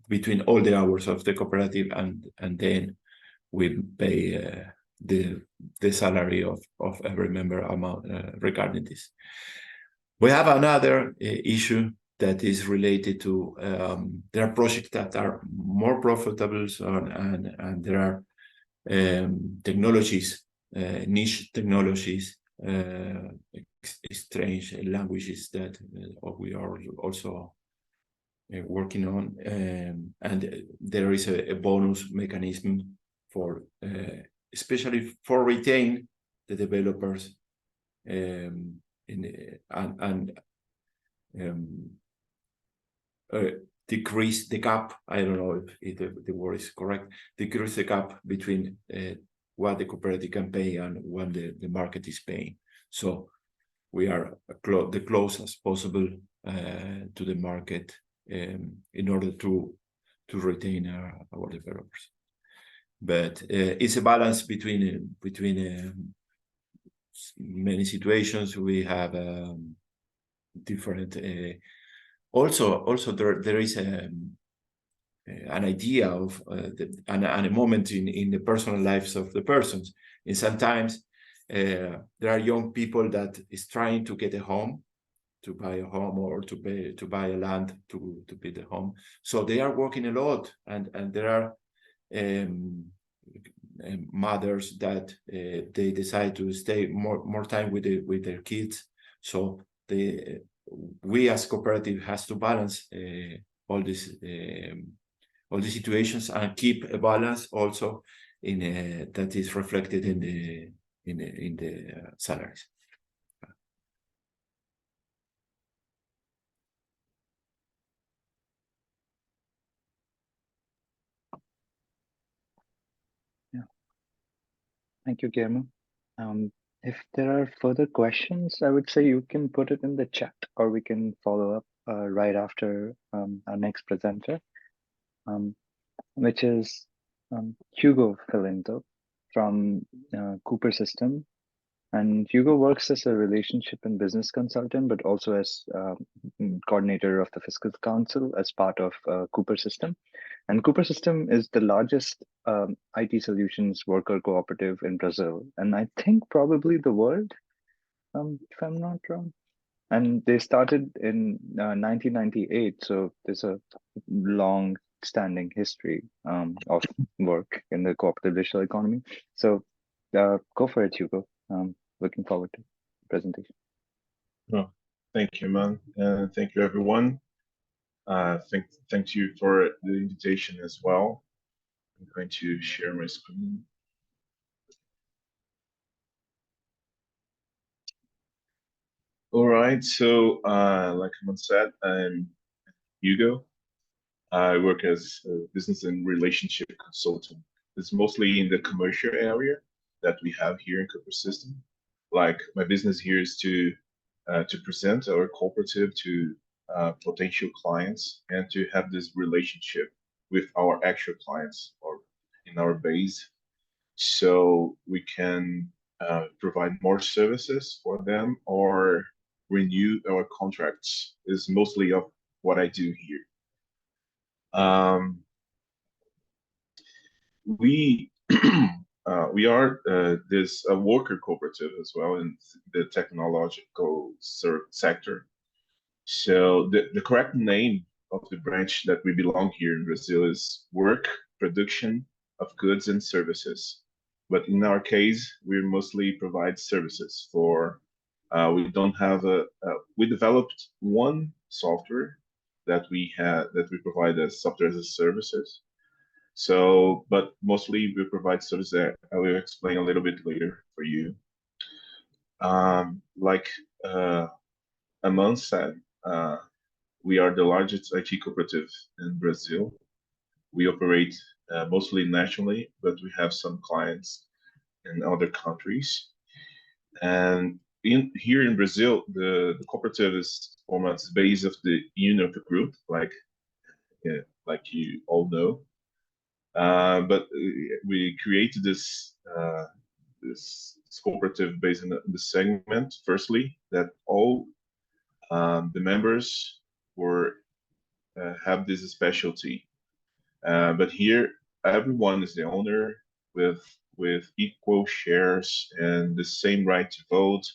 between all the hours of the cooperative, and then we pay the salary of every member amount regarding this. We have another issue that is related to there are projects that are more profitable, and there are technologies, niche technologies, strange languages that we are also working on, and there is a bonus mechanism for especially for retain the developers decrease the gap. I don't know if the word is correct. Decrease the gap between what the cooperative can pay and what the market is paying. So we are the closest possible to the market in order to retain our developers. But it's a balance between many situations. We have different. Also, there is an idea of and a moment in the personal lives of the persons. And sometimes there are young people that is trying to get a home, to buy a home, or to buy a land to build a home. So they are working a lot, and there are mothers that they decide to stay more time with their kids. So we as cooperative has to balance all the situations and keep a balance also in that is reflected in the salaries. Thank you, Guillermo. If there are further questions, I would say you can put it in the chat, or we can follow up right after our next presenter, which is Hugo Filinto from Coopersystem. And Hugo works as a relationship and business consultant, but also as coordinator of the Fiscal Council as part of Coopersystem. And Coopersystem is the largest IT solutions worker cooperative in Brazil, and I think probably the world, if I'm not wrong. And they started in 1998, so there's a long-standing history of work in the cooperative digital economy. So go for it, Hugo. Looking forward to the presentation. Oh, thank you, Aman, and thank you, everyone. Thank you for the invitation as well. I'm going to share my screen. All right, so like Aman said, I'm Hugo. I work as a business and relationship consultant. It's mostly in the commercial area that we have here in Coopersystem. Like my business here is to present our cooperative to potential clients and to have this relationship with our actual clients or in our base, so we can provide more services for them or renew our contracts. Is mostly of what I do here. We we are this worker cooperative as well in the technological sector. So the correct name of the branch that we belong here in Brazil is Work Production of Goods and Services. But in our case, we mostly provide services for, we don't have we developed one software that we provide as software as a services. So, but mostly we provide services that I will explain a little bit later for you. Like Aman said, we are the largest IT cooperative in Brazil. We operate mostly nationally, but we have some clients in other countries. And here in Brazil, the cooperative is almost base of the union of the group, like you all know. But we created this cooperative based on the segment. Firstly, that all the members have this specialty, but here everyone is the owner with equal shares and the same right to vote,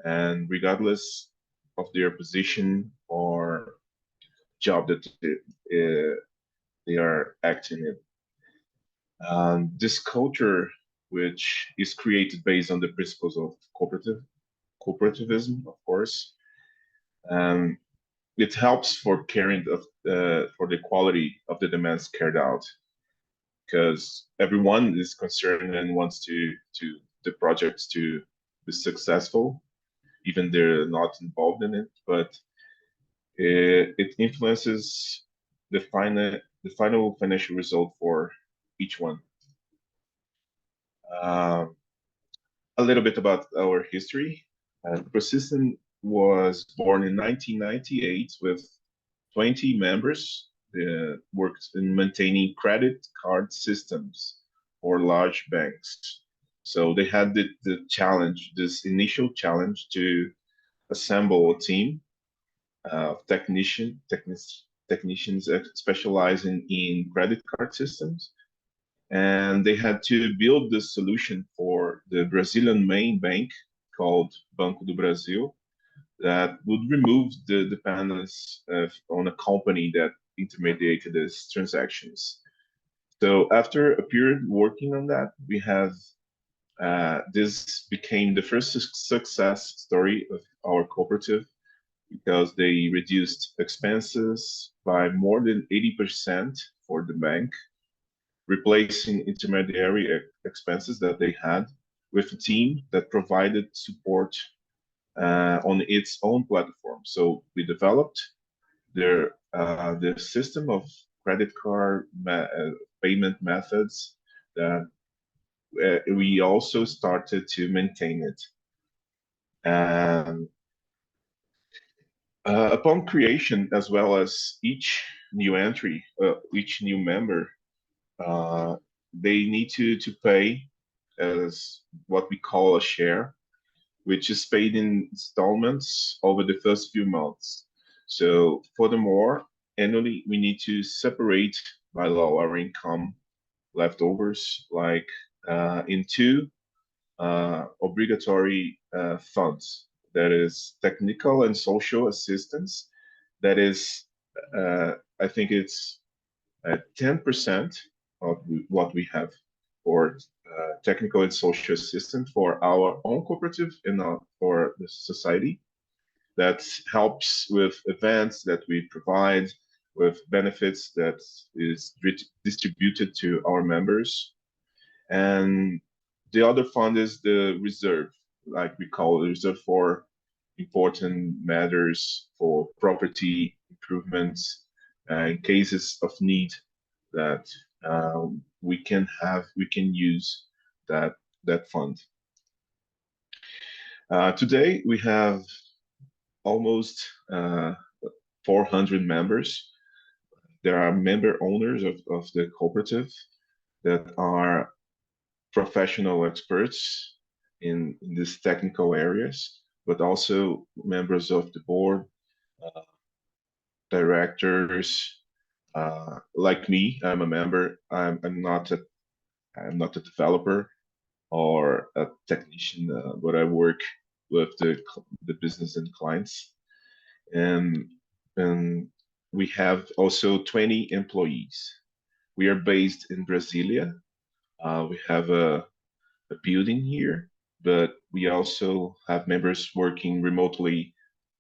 and regardless of their position or job that they are acting in. This culture, which is created based on the principles of cooperativism, of course, it helps for caring for the quality of the demands carried out, because everyone is concerned and wants the projects to be successful, even they're not involved in it. But it influences the final financial result for each one. A little bit about our history. Coopersystem was born in 1998 with 20 members that worked in maintaining credit card systems for large banks. So they had the challenge, this initial challenge, to assemble a team of technicians specializing in credit card systems. And they had to build the solution for the Brazilian main bank called Banco do Brasil, that would remove the dependence on a company that intermediated these transactions. So after a period working on that, we have this became the first success story of our cooperative, because they reduced expenses by more than 80% for the bank, replacing intermediary expenses that they had with a team that provided support on its own platform. So we developed the system of credit card payment methods that we also started to maintain it. And upon creation, as well as each new entry, each new member, they need to pay as what we call a share, which is paid in installments over the first few months. So furthermore, annually, we need to separate by law our income leftovers, like into obligatory funds. That is technical and social assistance. That is, I think it's 10% of what we have for technical and social assistance for our own cooperative and for the society. That helps with events that we provide, with benefits that is distributed to our members. And the other fund is the reserve, like we call it, reserve for important matters, for property improvements, in cases of need that we can use that fund. Today we have almost 400 members. There are member owners of the cooperative that are professional experts in these technical areas, but also members of the board, directors. Like me, I'm a member. I'm not a developer or a technician, but I work with the business and clients. And we have also 20 employees. We are based in Brasilia. We have a building here, but we also have members working remotely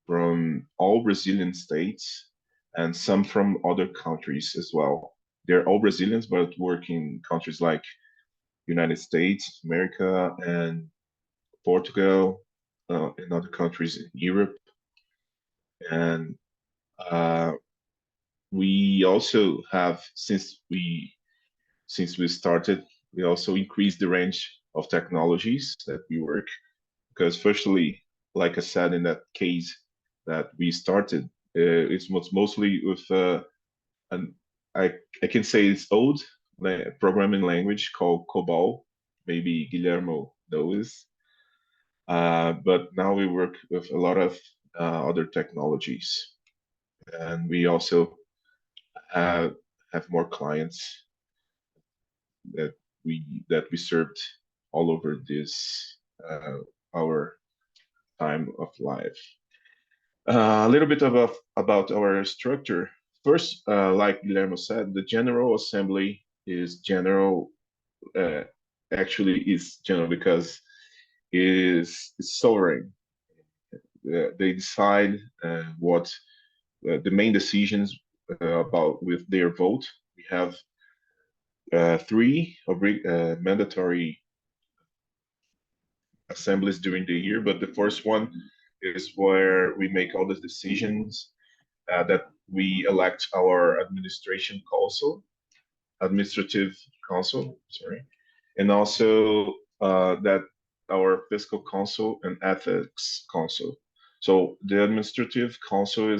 from all Brazilian states and some from other countries as well. They're all Brazilians, but work in countries like United States, America, and Portugal, and other countries in Europe. And we also have, since we started, we also increased the range of technologies that we work, because firstly, like I said in that case that we started, it's mostly with I can say it's old programming language called COBOL. Maybe Guillermo knows. But now we work with a lot of other technologies, and we also have more clients that we served all over this our time of life. A little bit about our structure. First, like Guillermo said, the General Assembly is general. Actually, is general because it is sovereign. They decide what the main decisions about with their vote. We have 3 mandatory assemblies during the year, but the first one is where we make all the decisions that we elect our administrative council, sorry, and also that our fiscal council and ethics council. So the administrative council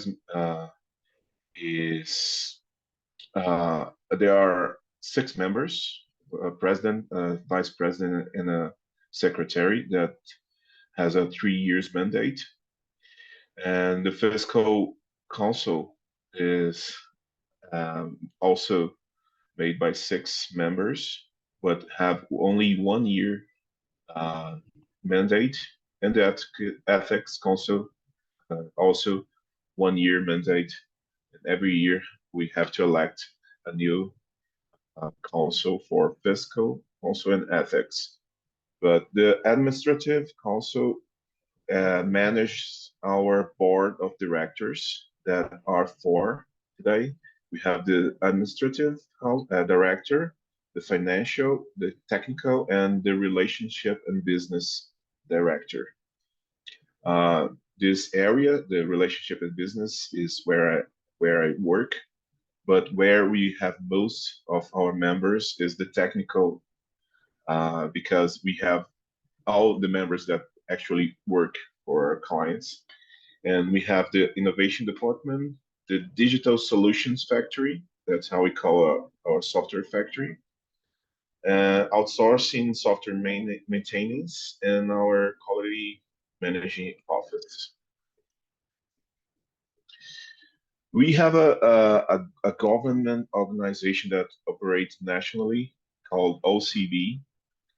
there are 6 members, a president, a vice president, and a secretary that has a 3 years mandate. And the fiscal council is also made by 6 members, but have only 1 year mandate, and the ethics council also 1 year mandate. And every year we have to elect a new council for fiscal, also in ethics. But the administrative council manages our board of directors that are 4 today. We have the administrative director, the financial, the technical, and the relationship and business director. This area, the relationship and business, is where I work, but where we have most of our members is the technical, because we have all the members that actually work for our clients. And we have the innovation department, the digital solutions factory, that's how we call our software factory, outsourcing software maintenance, and our quality managing office. We have a government organization that operates nationally called OCB,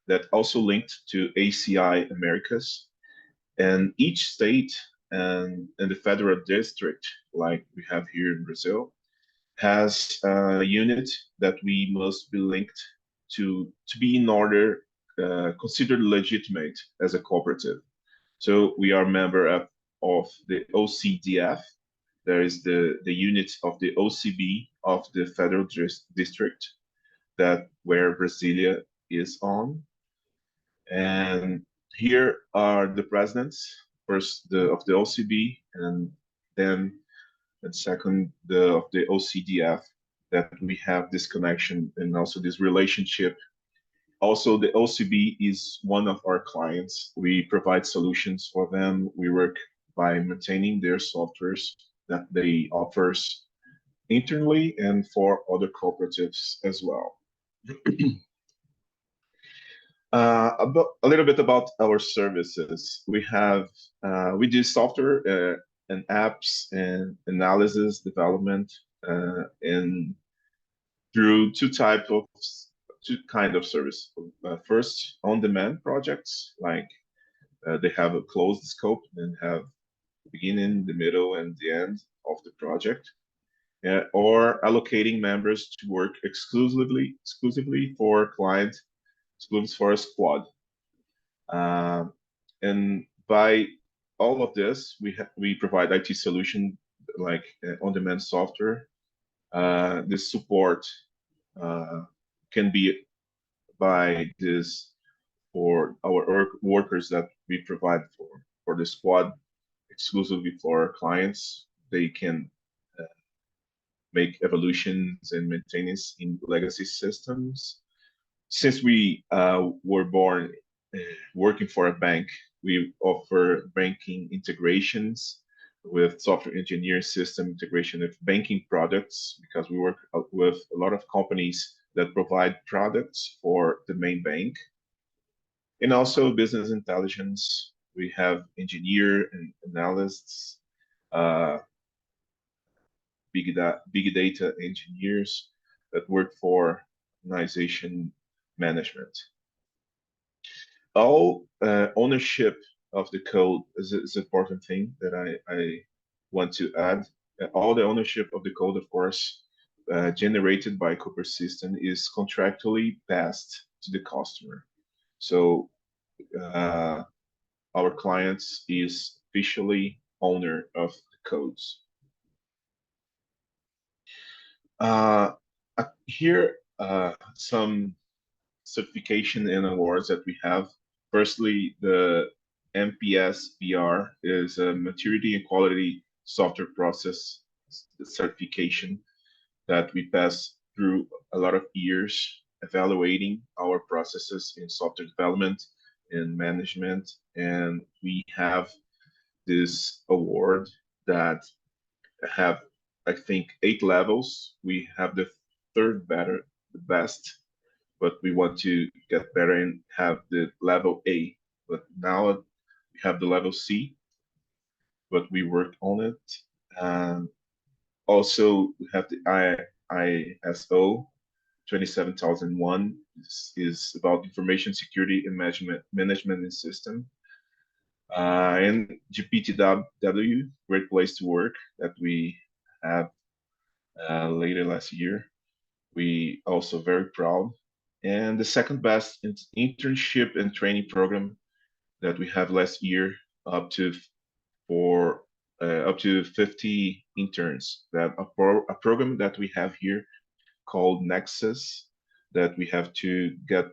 that also linked to ACI Americas. And each state and the federal district, like we have here in Brazil, has a unit that we must be linked to be in order, considered legitimate as a cooperative. So we are a member of the OCDF, there is the unit of the OCB of the Federal District that where Brasilia is on. And here are the presidents, first of the OCB, and then and second of the OCDF, that we have this connection and also this relationship. Also, the OCB is one of our clients. We provide solutions for them. We work by maintaining their softwares that they offers internally and for other cooperatives as well. A little bit about our services. We do software and apps and analysis development and through two kind of service. First, on-demand projects, like they have a closed scope and have the beginning, the middle, and the end of the project. Or allocating members to work exclusively for clients, exclusive for a squad. And by all of this, we provide IT solution like on-demand software. This support can be by this for our workers that we provide for the squad exclusively for our clients. They can make evolutions and maintenance in legacy systems. Since we were born working for a bank, we offer banking integrations with software engineering system integration of banking products, because we work with a lot of companies that provide products for the main bank. And also business intelligence. We have engineer and analysts, big data engineers that work for organization management. All ownership of the code is an important thing that I want to add. All the ownership of the code, of course, generated by Coopersystem is contractually passed to the customer. So our clients is officially owner of the codes. Here some certification and awards that we have. Firstly, the MPS-BR is a maturity and quality software process certification that we pass through a lot of years evaluating our processes in software development and management. And we have this award that have, I think, 8 levels. We have the third the best, but we want to get better and have the level A. But now we have the level C, but we worked on it. Also, we have the ISO 27001. This is about information security and management system. And GPTW, Great Place to Work, that we have later last year. We also very proud. And the second best internship and training program that we have last year, up to 50 interns. That a program that we have here called Nexus, that we have to get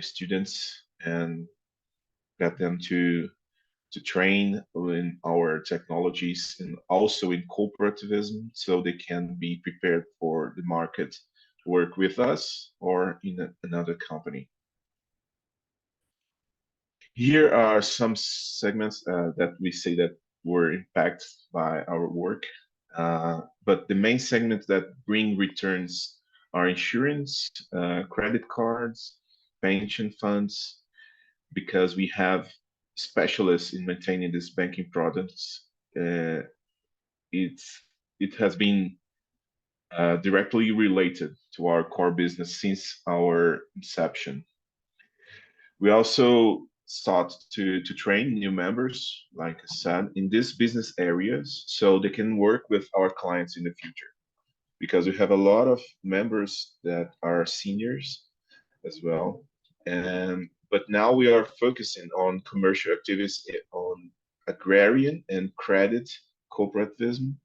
students and get them to train in our technologies and also in cooperativism, so they can be prepared for the market to work with us or in another company. Here are some segments that we say that were impacted by our work, but the main segments that bring returns are insurance, credit cards, pension funds, because we have specialists in maintaining these banking products. It has been directly related to our core business since our inception. We also sought to train new members, like I said, in these business areas, so they can work with our clients in the future. Because we have a lot of members that are seniors as well. But now we are focusing on commercial activities on agrarian and credit cooperativism.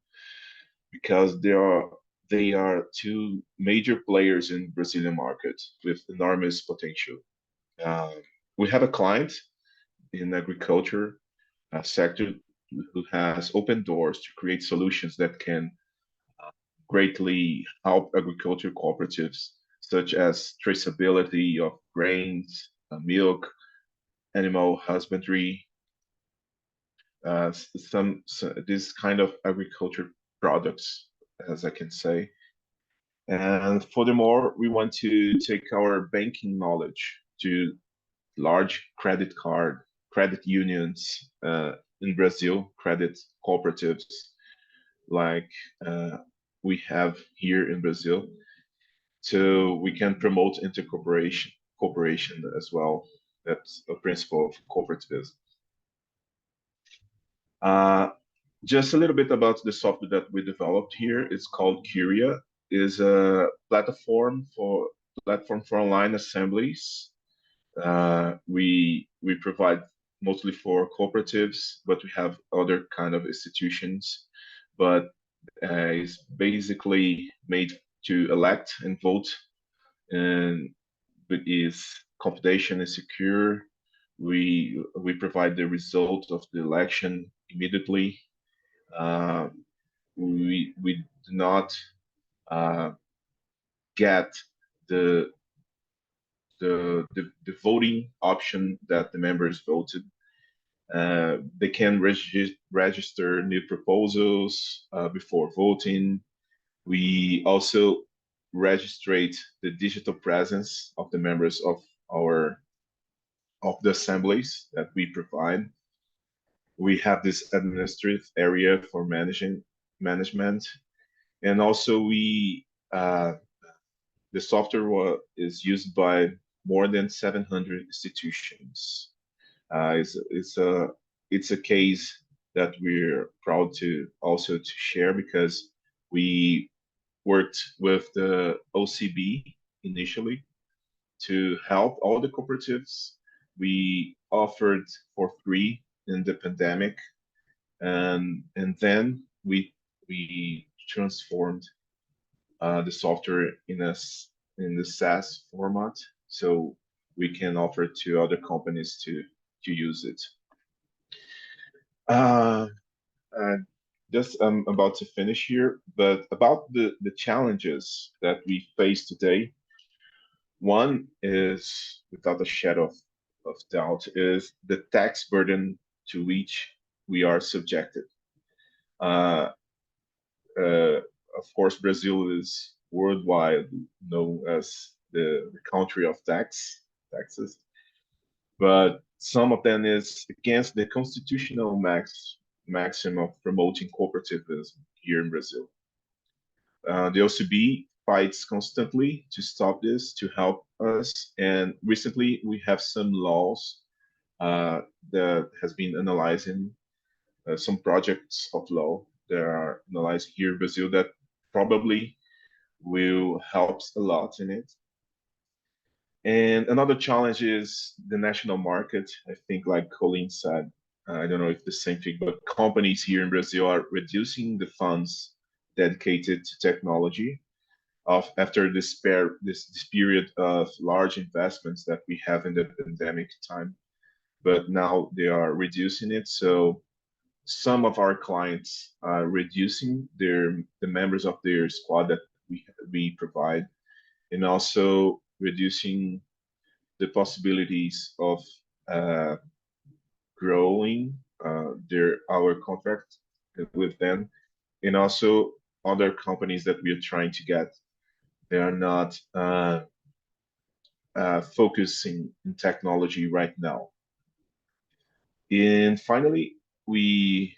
because they are two major players in Brazilian market with enormous potential. We have a client in agriculture sector who has opened doors to create solutions that can greatly help agriculture cooperatives, such as traceability of grains, milk, animal husbandry, this kind of agriculture products, as I can say. And furthermore, we want to take our banking knowledge to large credit unions in Brazil, credit cooperatives like we have here in Brazil. So we can promote cooperation as well. That's a principle of cooperativism. Just a little bit about the software that we developed here. It's called Curia. It is a platform for online assemblies. We provide mostly for cooperatives, but we have other kind of institutions. But it's basically made to elect and vote, and it is confidential and secure. We provide the result of the election immediately. We do not get the voting option that the members voted. They can register new proposals before voting. We also registrate the digital presence of the members of the assemblies that we provide. We have this administrative area for management, and also the software is used by more than 700 institutions. It's a case that we're proud to also to share, because we worked with the OCB initially to help all the cooperatives. We offered for free in the pandemic, and then we transformed the software in the SaaS format, so we can offer to other companies to use it. Just I'm about to finish here, but about the challenges that we face today. One is, without a shadow of doubt, is the tax burden to which we are subjected. Of course, Brazil is worldwide known as the country of taxes, but some of them is against the constitutional maxim of promoting cooperativism here in Brazil. The OCB fights constantly to stop this, to help us, and recently we have some laws that has been analyzing some projects of law that are analyzed here in Brazil that probably will help a lot in it. And another challenge is the national market. I think, like Colleen said, I don't know if the same thing, but companies here in Brazil are reducing the funds dedicated to technology after this period of large investments that we have in the pandemic time. But now they are reducing it. So some of our clients are reducing the members of their squad that we provide, and also reducing the possibilities of growing our contract with them, and also other companies that we are trying to get. They are not focusing in technology right now. And finally, we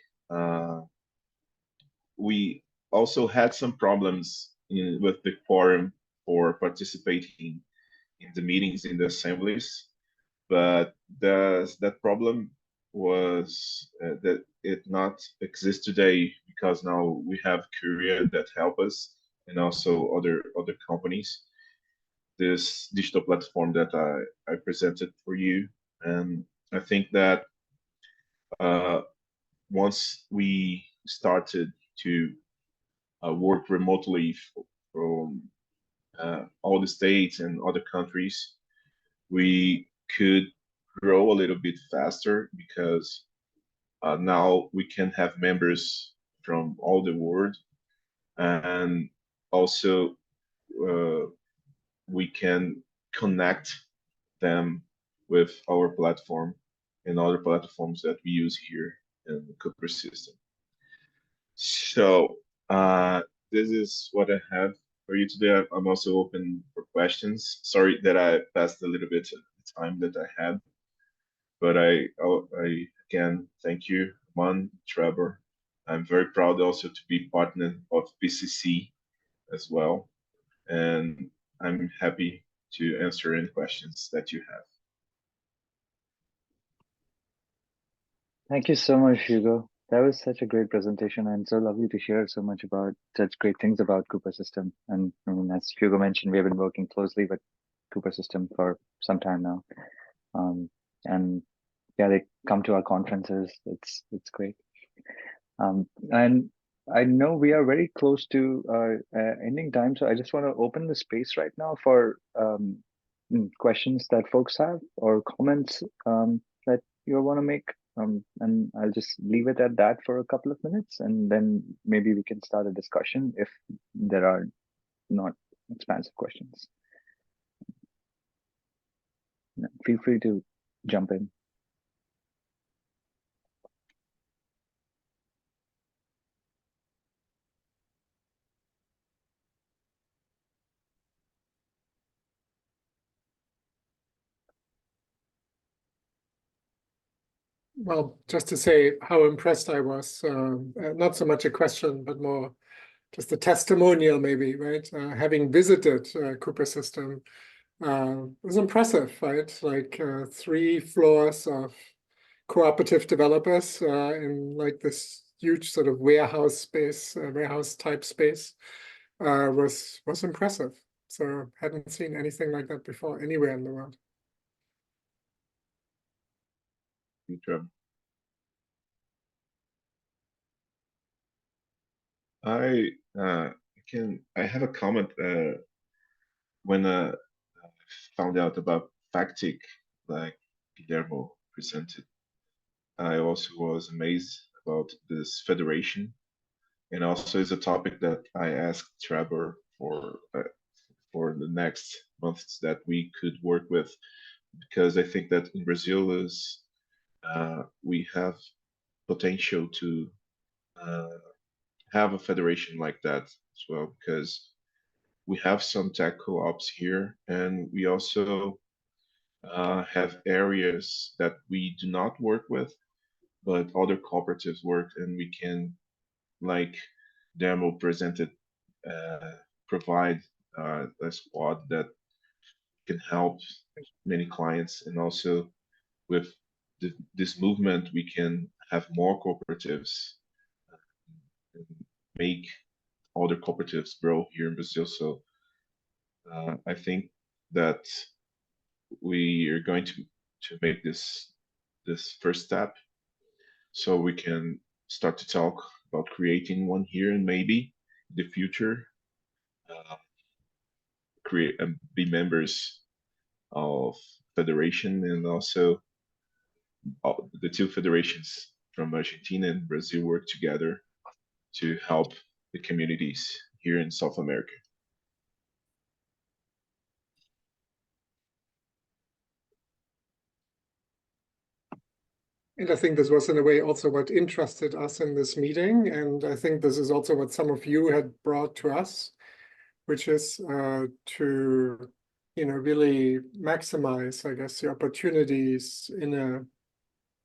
also had some problems with the quorum for participating in the meetings in the assemblies, but that problem was that it not exists today, because now we have Curia that help us, and also other companies. This digital platform that I presented for you, and I think that once we started to work remotely from all the states and other countries, we could grow a little bit faster because now we can have members from all the world, and also we can connect them with our platform and other platforms that we use here in the Coopersystem. So this is what I have for you today. I'm also open for questions. Sorry that I passed a little bit of the time that I had, but I again thank you, Aman, Trevor. I'm very proud also to be partner of PCC as well, and I'm happy to answer any questions that you have. Thank you so much, Hugo. That was such a great presentation and so lovely to hear so much about such great things about Coopersystem. And I mean, as Hugo mentioned, we have been working closely with Coopersystem for some time now. And yeah, they come to our conferences. It's great. And I know we are very close to our ending time, so I just want to open the space right now for questions that folks have or comments that you want to make. And I'll just leave it at that for a couple of minutes, and then maybe we can start a discussion if there are not expansive questions. Feel free to jump in. Well, just to say how impressed I was, not so much a question, but more just a testimonial maybe, right? Having visited Coopersystem was impressive, right? Like 3 floors of cooperative developers in like this huge sort of warehouse space, warehouse type space was impressive. So hadn't seen anything like that before anywhere in the world. I have a comment when I found out about FACTTIC, like Guillermo presented. I also was amazed about this federation, and also is a topic that I asked Trevor for the next months that we could work with, because I think that in Brazil is we have potential to have a federation like that as well, because we have some tech co-ops here, and we also have areas that we do not work with, but other cooperatives work, and we can, like Demo presented, provide a squad that can help many clients, and also with this movement, we can have more cooperatives and make other cooperatives grow here in Brazil. So I think that we are going to make this first step, so we can start to talk about creating one here, and maybe in the future create and be members of federation, and also the 2 federations from Argentina and Brazil work together to help the communities here in South America. And I think this was in a way also what interested us in this meeting. And I think this is also what some of you had brought to us, which is to, really maximize, I guess, the opportunities in a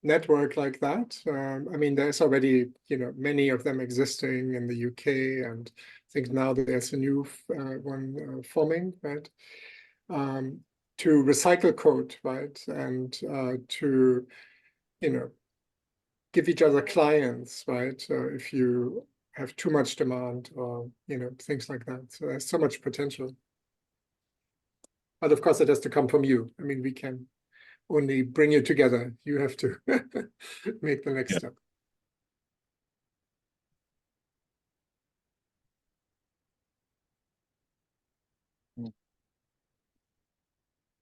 network like that. I mean, there's already, many of them existing in the UK, and I think now there's a new one forming, right? To recycle code, right? And to, give each other clients, right? If you have too much demand or, things like that. So there's so much potential. But of course, it has to come from you. I mean, we can only bring you together. You have to make the next step.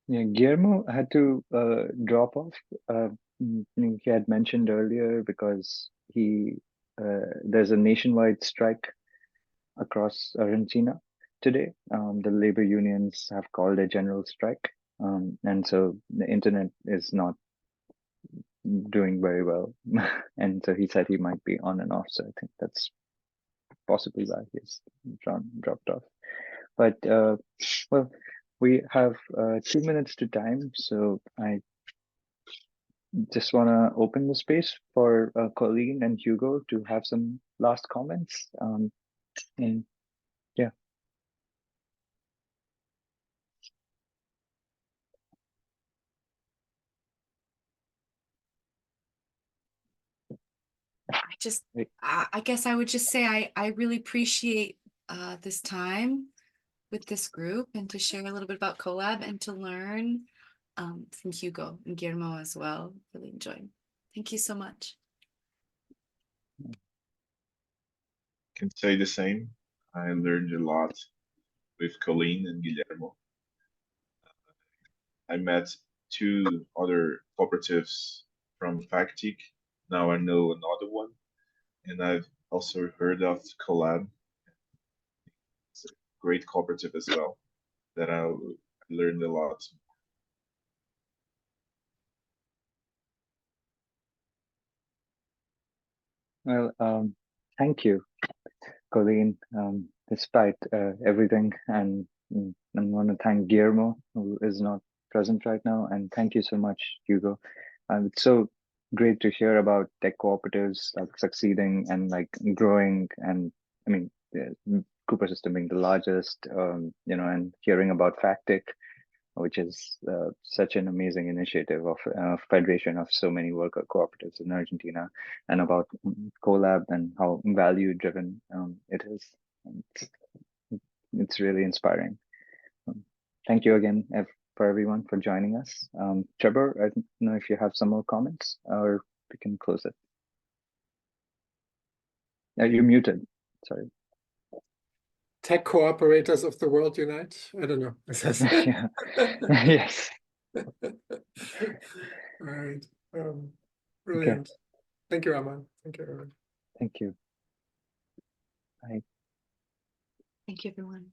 Yeah, Guillermo had to drop off. He had mentioned earlier because there's a nationwide strike across Argentina today. The labor unions have called a general strike, and so the internet is not doing very well. And so he said he might be on and off. So I think that's possibly why he's dropped off. But well, we have 2 minutes to time, so I just want to open the space for Colleen and Hugo to have some last comments. And yeah. I guess I would just say I really appreciate this time with this group and to share a little bit about CoLab and to learn from Hugo and Guillermo as well. Really enjoyed. Thank you so much. Can say the same. I learned a lot with Colleen and Guillermo. I met 2 other cooperatives from FACTTIC. Now I know another one. And I've also heard of CoLab. It's a great cooperative as well that I learned a lot. Well, thank you, Colleen, despite everything. And I want to thank Guillermo, who is not present right now. And thank you so much, Hugo. It's so great to hear about tech cooperatives like succeeding and like growing. And I mean, Coopersystem being the largest, and hearing about FACTTIC, which is such an amazing initiative of federation of so many worker cooperatives in Argentina, and about CoLab and how value driven it is. It's really inspiring. Thank you again for everyone for joining us. Trevor, I don't know if you have some more comments or we can close it. You're muted, sorry. Tech cooperators of the world unite. I don't know. Yeah. Yes. All right. Brilliant. Okay. Thank you, Aman. Thank you, everyone. Thank you. Bye. Thank you, everyone.